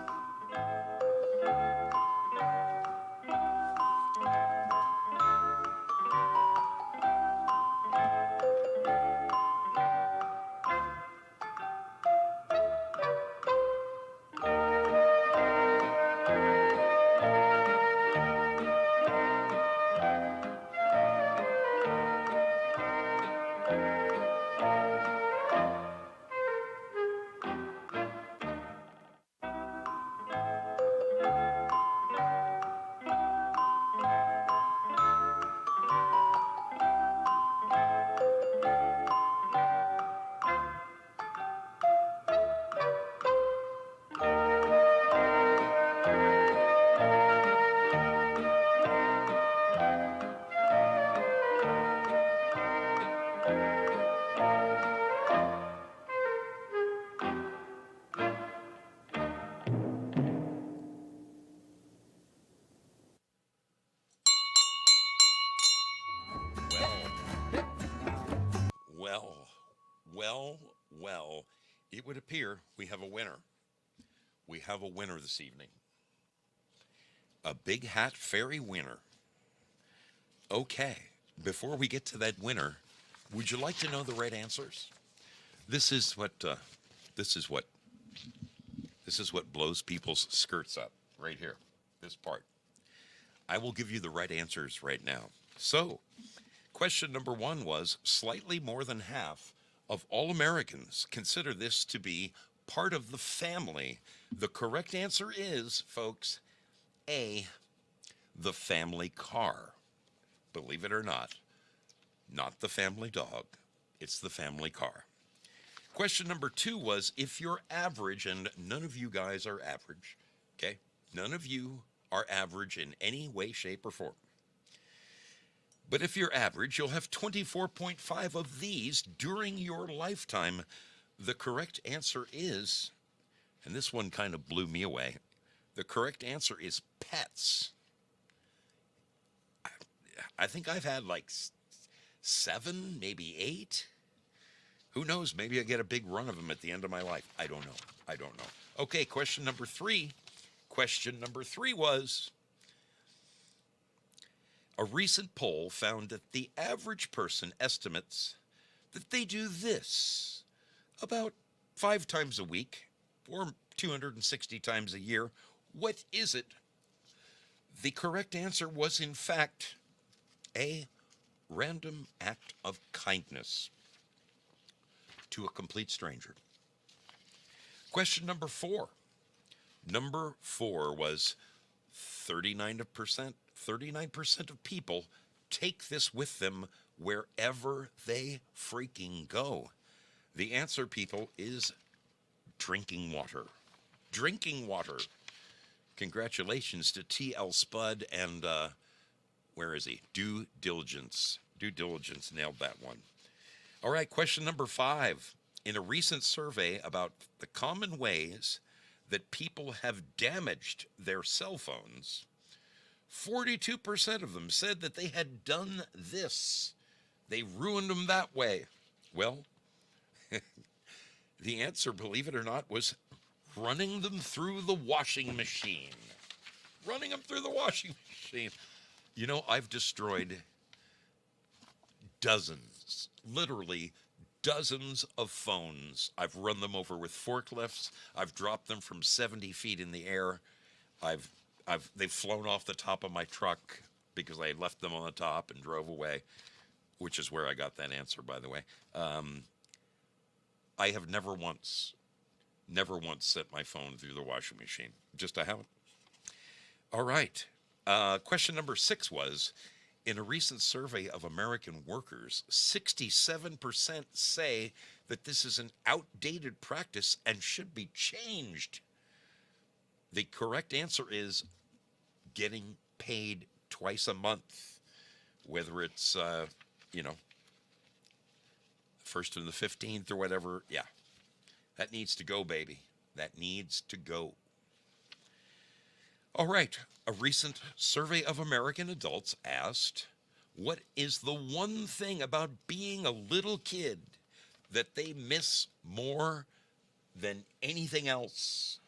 Well, well, well, it would appear we have a winner. We have a winner this evening. A Big Hat Fairy winner. Okay, before we get to that winner, would you like to know the right answers? This is what this is what this is what blows people's skirts up right here. This part. I will give you the right answers right now. So, question number 1 was slightly more than half of all Americans consider this to be part of the family. The correct answer is, folks, A, the family car. Believe it or not the family dog. It's the family car. Question number 2 was if you're average, and none of you guys are average, okay? None of you are average in any way, shape, or form. But if you're average, you'll have 24.5 of these during your lifetime. The correct answer is, and this one kind of blew me away, the correct answer is pets. I think I've had like 7, maybe 8. Who knows? Maybe I get a big run of them at the end of my life. I don't know. Okay, question number 3. Question number 3 was, a recent poll found that the average person estimates that they do this about 5 times a week or 260 times a year. What is it? The correct answer was, in fact, a random act of kindness to a complete stranger. Question number 4. Number 4 was 39% of people take this with them wherever they freaking go. The answer, people, is drinking water. Drinking water. Congratulations to T.L. Spud and, where is he? Due Diligence. Due Diligence nailed that one. All right, question number 5. In a recent survey about the common ways that people have damaged their cell phones, 42% of them said that they had done this. They ruined them that way. Well, the answer, believe it or not, was running them through the washing machine. Running them through the washing machine. You know, I've destroyed dozens, literally dozens of phones. I've run them over with forklifts. I've dropped them from 70 feet in the air. They've flown off the top of my truck because I left them on the top and drove away, which is where I got that answer, by the way. I have never once sent my phone through the washing machine. Just I haven't. All right. Question number 6 was, in a recent survey of American workers, 67% say that this is an outdated practice and should be changed. The correct answer is getting paid twice a month, whether it's, 1st and the 15th or whatever. Yeah, that needs to go, baby. That needs to go. All right. A recent survey of American adults asked, what is the one thing about being a little kid that they miss more than anything else?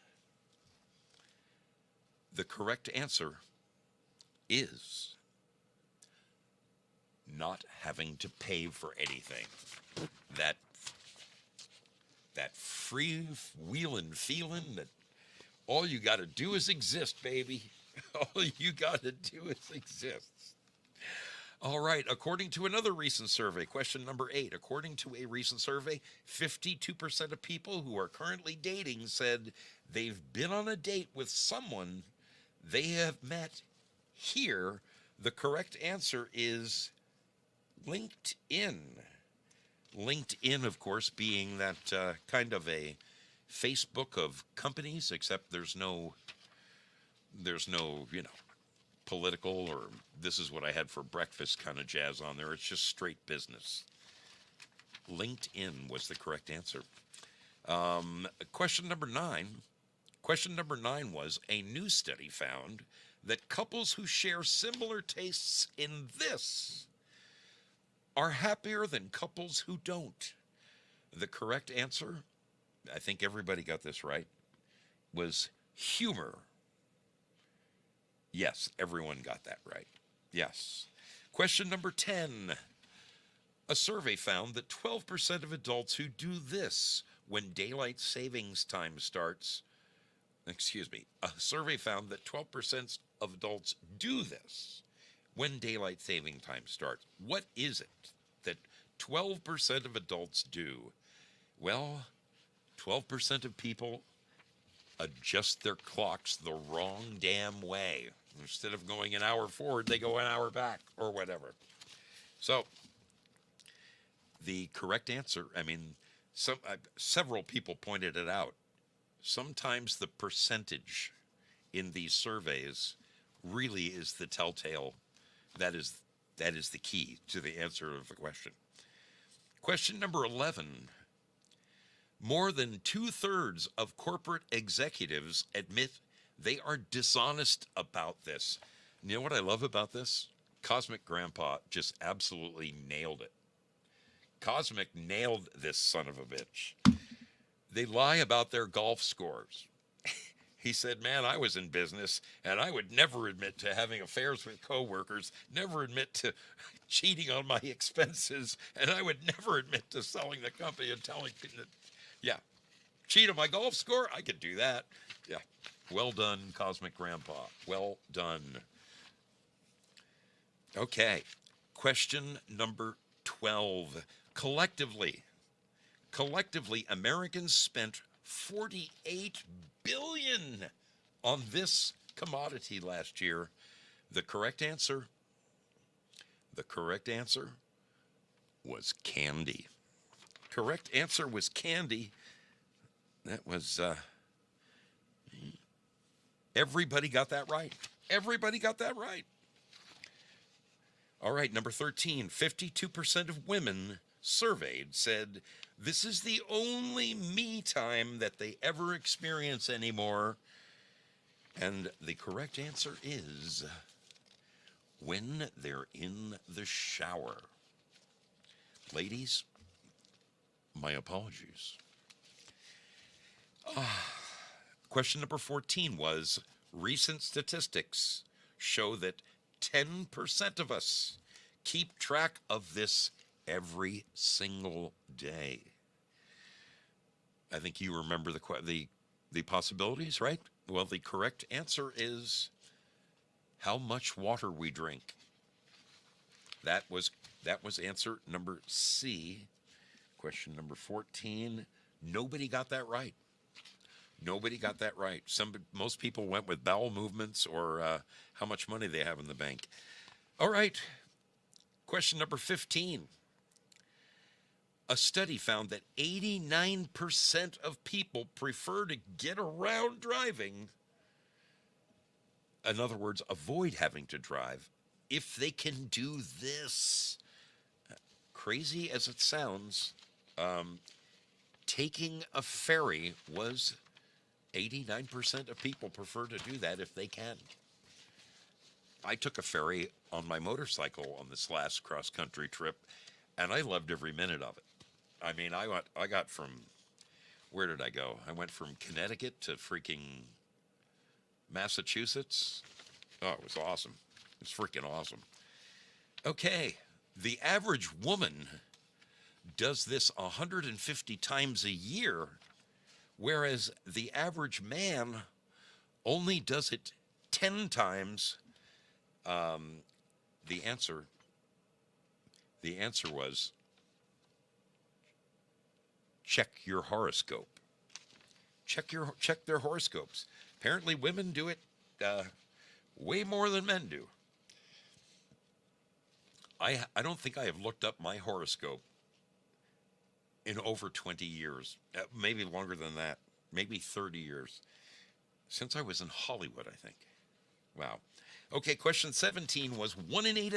The correct answer is not having to pay for anything. That free-wheeling feeling that all you got to do is exist, baby. All you got to do is exist. All right, according to another recent survey, question number 8, according to a recent survey, 52% of people who are currently dating said they've been on a date with someone they have met here. The correct answer is LinkedIn. LinkedIn, of course, being that kind of a Facebook of companies, except there's no, political or this is what I had for breakfast kind of jazz on there. It's just straight business. LinkedIn was the correct answer. Question number 9. Question number 9 was, a new study found that couples who share similar tastes in this are happier than couples who don't. The correct answer, I think everybody got this right, was humor. Yes, everyone got that right. Yes. Question number 10. A survey found that 12% of adults who do this when daylight savings time starts, a survey found that 12% of adults do this when daylight saving time starts. What is it that 12% of adults do? Well, 12% of people adjust their clocks the wrong damn way. Instead of going an hour forward, they go an hour back or whatever. So the correct answer, several people pointed it out. Sometimes the percentage in these surveys really is the telltale. That is the key to the answer of the question. Question number 11. More than 2/3 of corporate executives admit they are dishonest about this. You know what I love about this? Cosmic Grandpa just absolutely nailed it. Cosmic nailed this son of a bitch. They lie about their golf scores. He said, man, I was in business, and I would never admit to having affairs with coworkers, never admit to cheating on my expenses, and I would never admit to selling the company and telling people that, yeah, cheat on my golf score? I could do that. Yeah. Well done, Cosmic Grandpa. Well done. Okay. Question number 12. Collectively, Americans spent $48 billion on this commodity last year. The correct answer was candy. Correct answer was candy. That was, everybody got that right. Everybody got that right. All right, number 13, 52% of women surveyed said this is the only me time that they ever experience anymore. And the correct answer is when they're in the shower. Ladies, my apologies. Question number 14 was, recent statistics show that 10% of us keep track of this every single day. I think you remember the possibilities, right? Well, the correct answer is how much water we drink. That was answer number C. Question number 14. Nobody got that right. Nobody got that right. Most people went with bowel movements or how much money they have in the bank. All right. Question number 15. A study found that 89% of people prefer to get around driving. In other words, avoid having to drive if they can do this. Crazy as it sounds, Taking a ferry was 89% of people prefer to do that if they can. I took a ferry on my motorcycle on this last cross country trip, and I loved every minute of it. I mean, I got from, where did I go? I went from Connecticut to freaking Massachusetts. Oh, it was awesome. It was freaking awesome. Okay, the average woman does this 150 times a year, whereas the average man only does it 10 times. The answer was check your horoscope. Check their horoscopes. Apparently, women do it way more than men do. I don't think I have looked up my horoscope in over 20 years, maybe longer than that, maybe 30 years, since I was in Hollywood, I think. Wow. Okay, question 17 was 1 in 8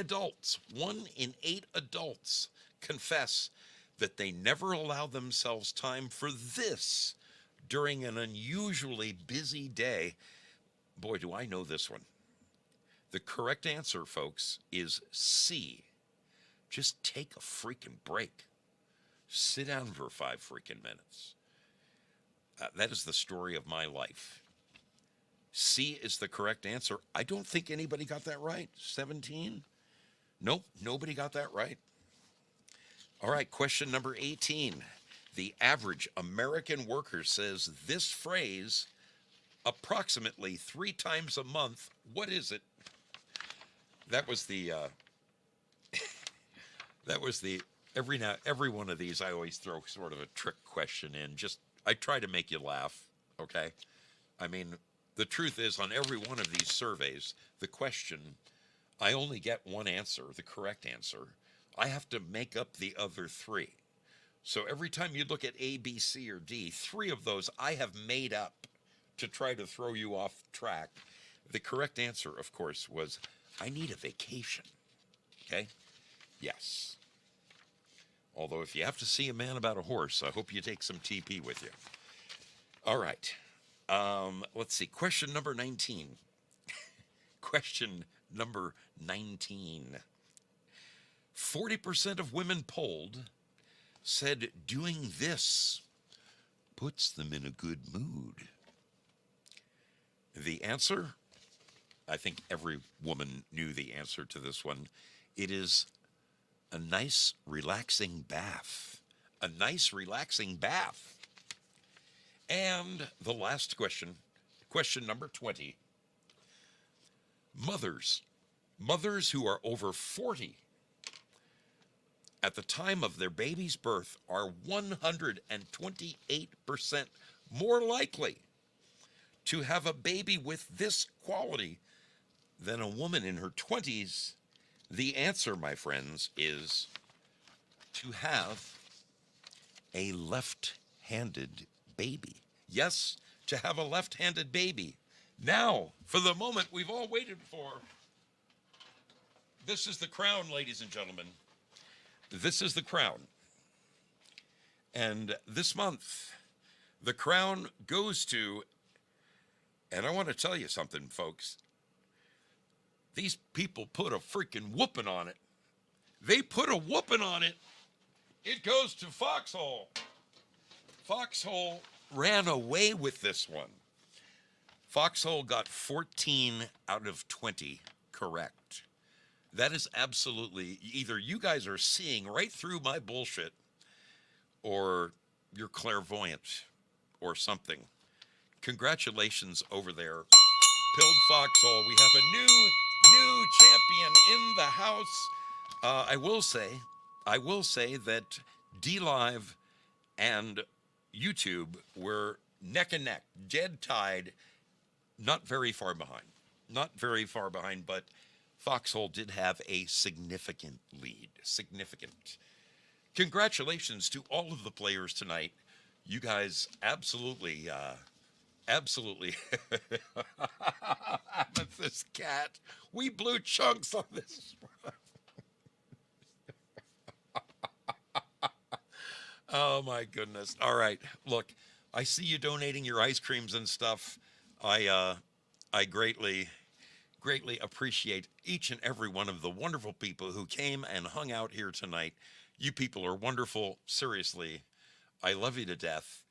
adults confess that they never allow themselves time for this during an unusually busy day. Boy, do I know this one. The correct answer, folks, is C. Just take a freaking break. Sit down for 5 freaking minutes. That is the story of my life. C is the correct answer. I don't think anybody got that right. 17? Nope, nobody got that right. All right, question number 18. The average American worker says this phrase approximately 3 times a month. What is it? That was the every one of these I always throw sort of a trick question in. Just I try to make you laugh, okay? I mean, the truth is on every one of these surveys, the question, I only get one answer, the correct answer. I have to make up the other 3. So every time you look at A, B, C, or D, 3 of those I have made up to try to throw you off track. The correct answer, of course, was I need a vacation. Okay? Yes. Although if you have to see a man about a horse, I hope you take some TP with you. All right. Let's see. Question number 19. Question number 19. 40% of women polled said doing this puts them in a good mood. The answer? I think every woman knew the answer to this one. It is a nice, relaxing bath. A nice, relaxing bath. And the last question, question number 20. Mothers who are over 40 at the time of their baby's birth are 128% more likely to have a baby with this quality than a woman in her 20s. The answer, my friends, is to have a left-handed baby. Yes, to have a left-handed baby. Now, for the moment we've all waited for. This is the crown, ladies and gentlemen. This is the crown. And this month, the crown goes to, and I want to tell you something, folks. These people put a freaking whooping on it. They put a whooping on it. It goes to Foxhole. Foxhole ran away with this one. Foxhole got 14 out of 20 correct. That is absolutely, either you guys are seeing right through my bullshit or you're clairvoyant or something. Congratulations over there. Pilled Foxhole. We have a new champion in the house. I will say that DLive and YouTube were neck and neck, dead tied, not very far behind, but Foxhole did have a significant lead. Significant. Congratulations to all of the players tonight. You guys absolutely. This cat. We blew chunks on this one. Oh my goodness. All right. Look, I see you donating your ice creams and stuff. I greatly appreciate each and every one of the wonderful people who came and hung out here tonight. You people are wonderful. Seriously, I love you to death.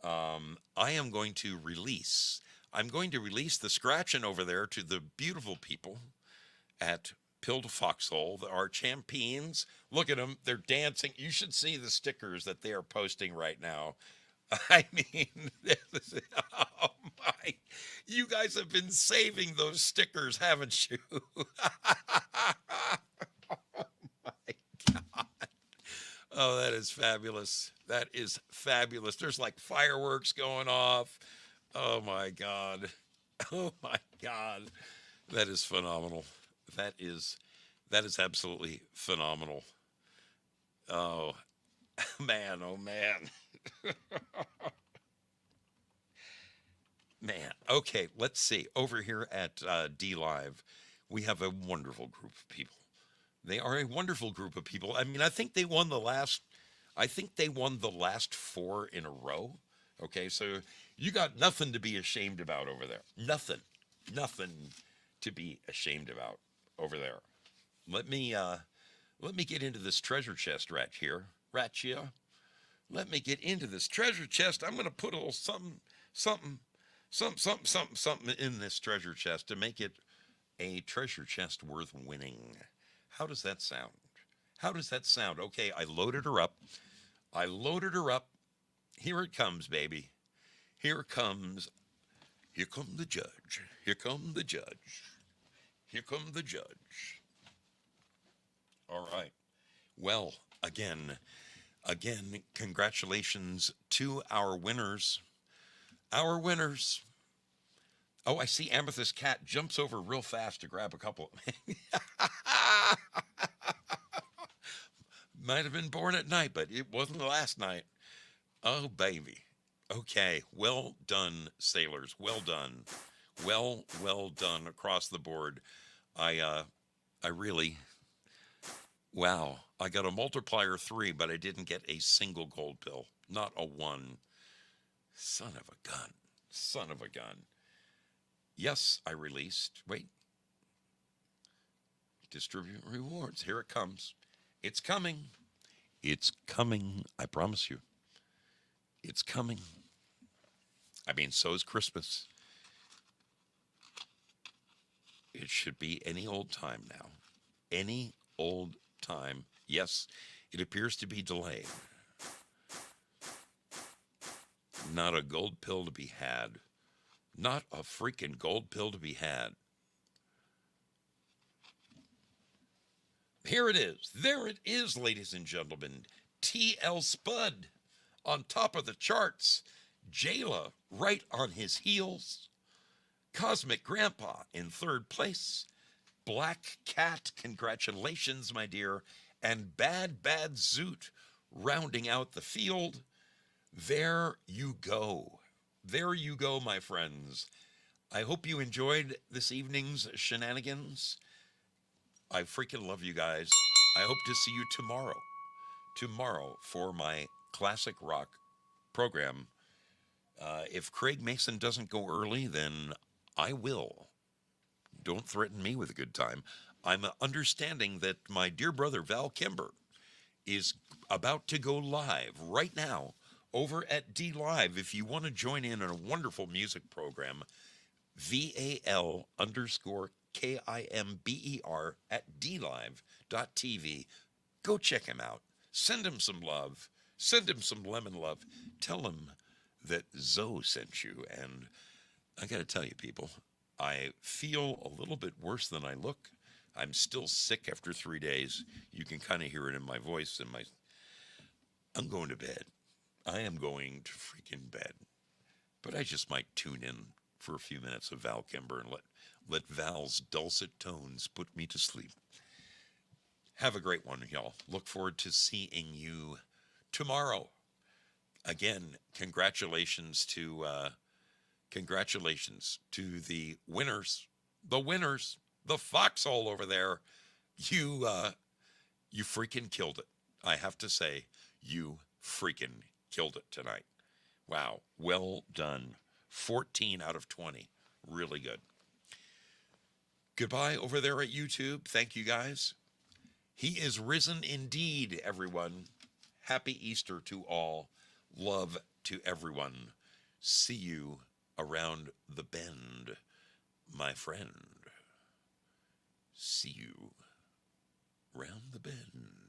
I am going to release. I'm going to release the scratching over there to the beautiful people at Pilled Foxhole, our champions. Look at them. They're dancing. You should see the stickers that they are posting right now. I mean, oh my, you guys have been saving those stickers, haven't you? Oh, that is fabulous. That is fabulous. There's like fireworks going off. Oh my God. Oh my God. That is phenomenal. That is that is absolutely phenomenal. Oh man, oh man. Man. Okay, let's see. Over here at DLive, we have a wonderful group of people. They are a wonderful group of people. I mean, I think they won the last four in a row. Okay, so you got nothing to be ashamed about over there. Nothing. Nothing to be ashamed about over there. Let me get into this treasure chest right here. Right here. Let me get into this treasure chest. I'm gonna put a little something, something in this treasure chest to make it a treasure chest worth winning. How does that sound? How does that sound? Okay, I loaded her up. I loaded her up. Here it comes, baby. Here it comes. Here come the judge. Here come the judge. Here come the judge. All right. Well, again, congratulations to our winners. Our winners. Oh, I see Amethyst Cat jumps over real fast to grab a couple. Might have been born at night, but it wasn't last night. Oh, baby. Okay. Well done, sailors. Well done. Well done across the board. I really, wow. I got a multiplier 3, but I didn't get a single gold pill. Not a one. Son of a gun. Son of a gun. Yes, I released. Wait. Distribute rewards. Here it comes. It's coming. It's coming. I promise you. It's coming. I mean, so is Christmas. It should be any old time now. Any old time. Yes, it appears to be delayed. Not a gold pill to be had. Not a freaking gold pill to be had. Here it is. There it is, ladies and gentlemen. TL Spud on top of the charts. Jayla right on his heels. Cosmic Grandpa in third place. Black Cat, congratulations, my dear. And Bad Zoot rounding out the field. There you go. There you go, my friends. I hope you enjoyed this evening's shenanigans. I freaking love you guys. I hope to see you tomorrow for my classic rock program. If Craig Mason doesn't go early, then I will. Don't threaten me with a good time. I'm understanding that my dear brother Val Kimber is about to go live right now over at DLive. If you want to join in on a wonderful music program, VAL_KIMBER at DLive.tv. Go check him out. Send him some love. Send him some lemon love. Tell him that Zoe sent you. And I got to tell you, people, I feel a little bit worse than I look. I'm still sick after 3 days. You can kind of hear it in my voice. I'm going to bed. I am going to freaking bed. But I just might tune in for a few minutes of Val Kimber and let Val's dulcet tones put me to sleep. Have a great one, y'all. Look forward to seeing you tomorrow. Again, congratulations to the winners, the Foxhole over there. You freaking killed it. I have to say, you freaking killed it tonight. Wow. Well done. 14 out of 20. Really good. Goodbye over there at YouTube. Thank you, guys. He is risen indeed, everyone. Happy Easter to all. Love to everyone. See you around the bend, my friend. See you round the bend.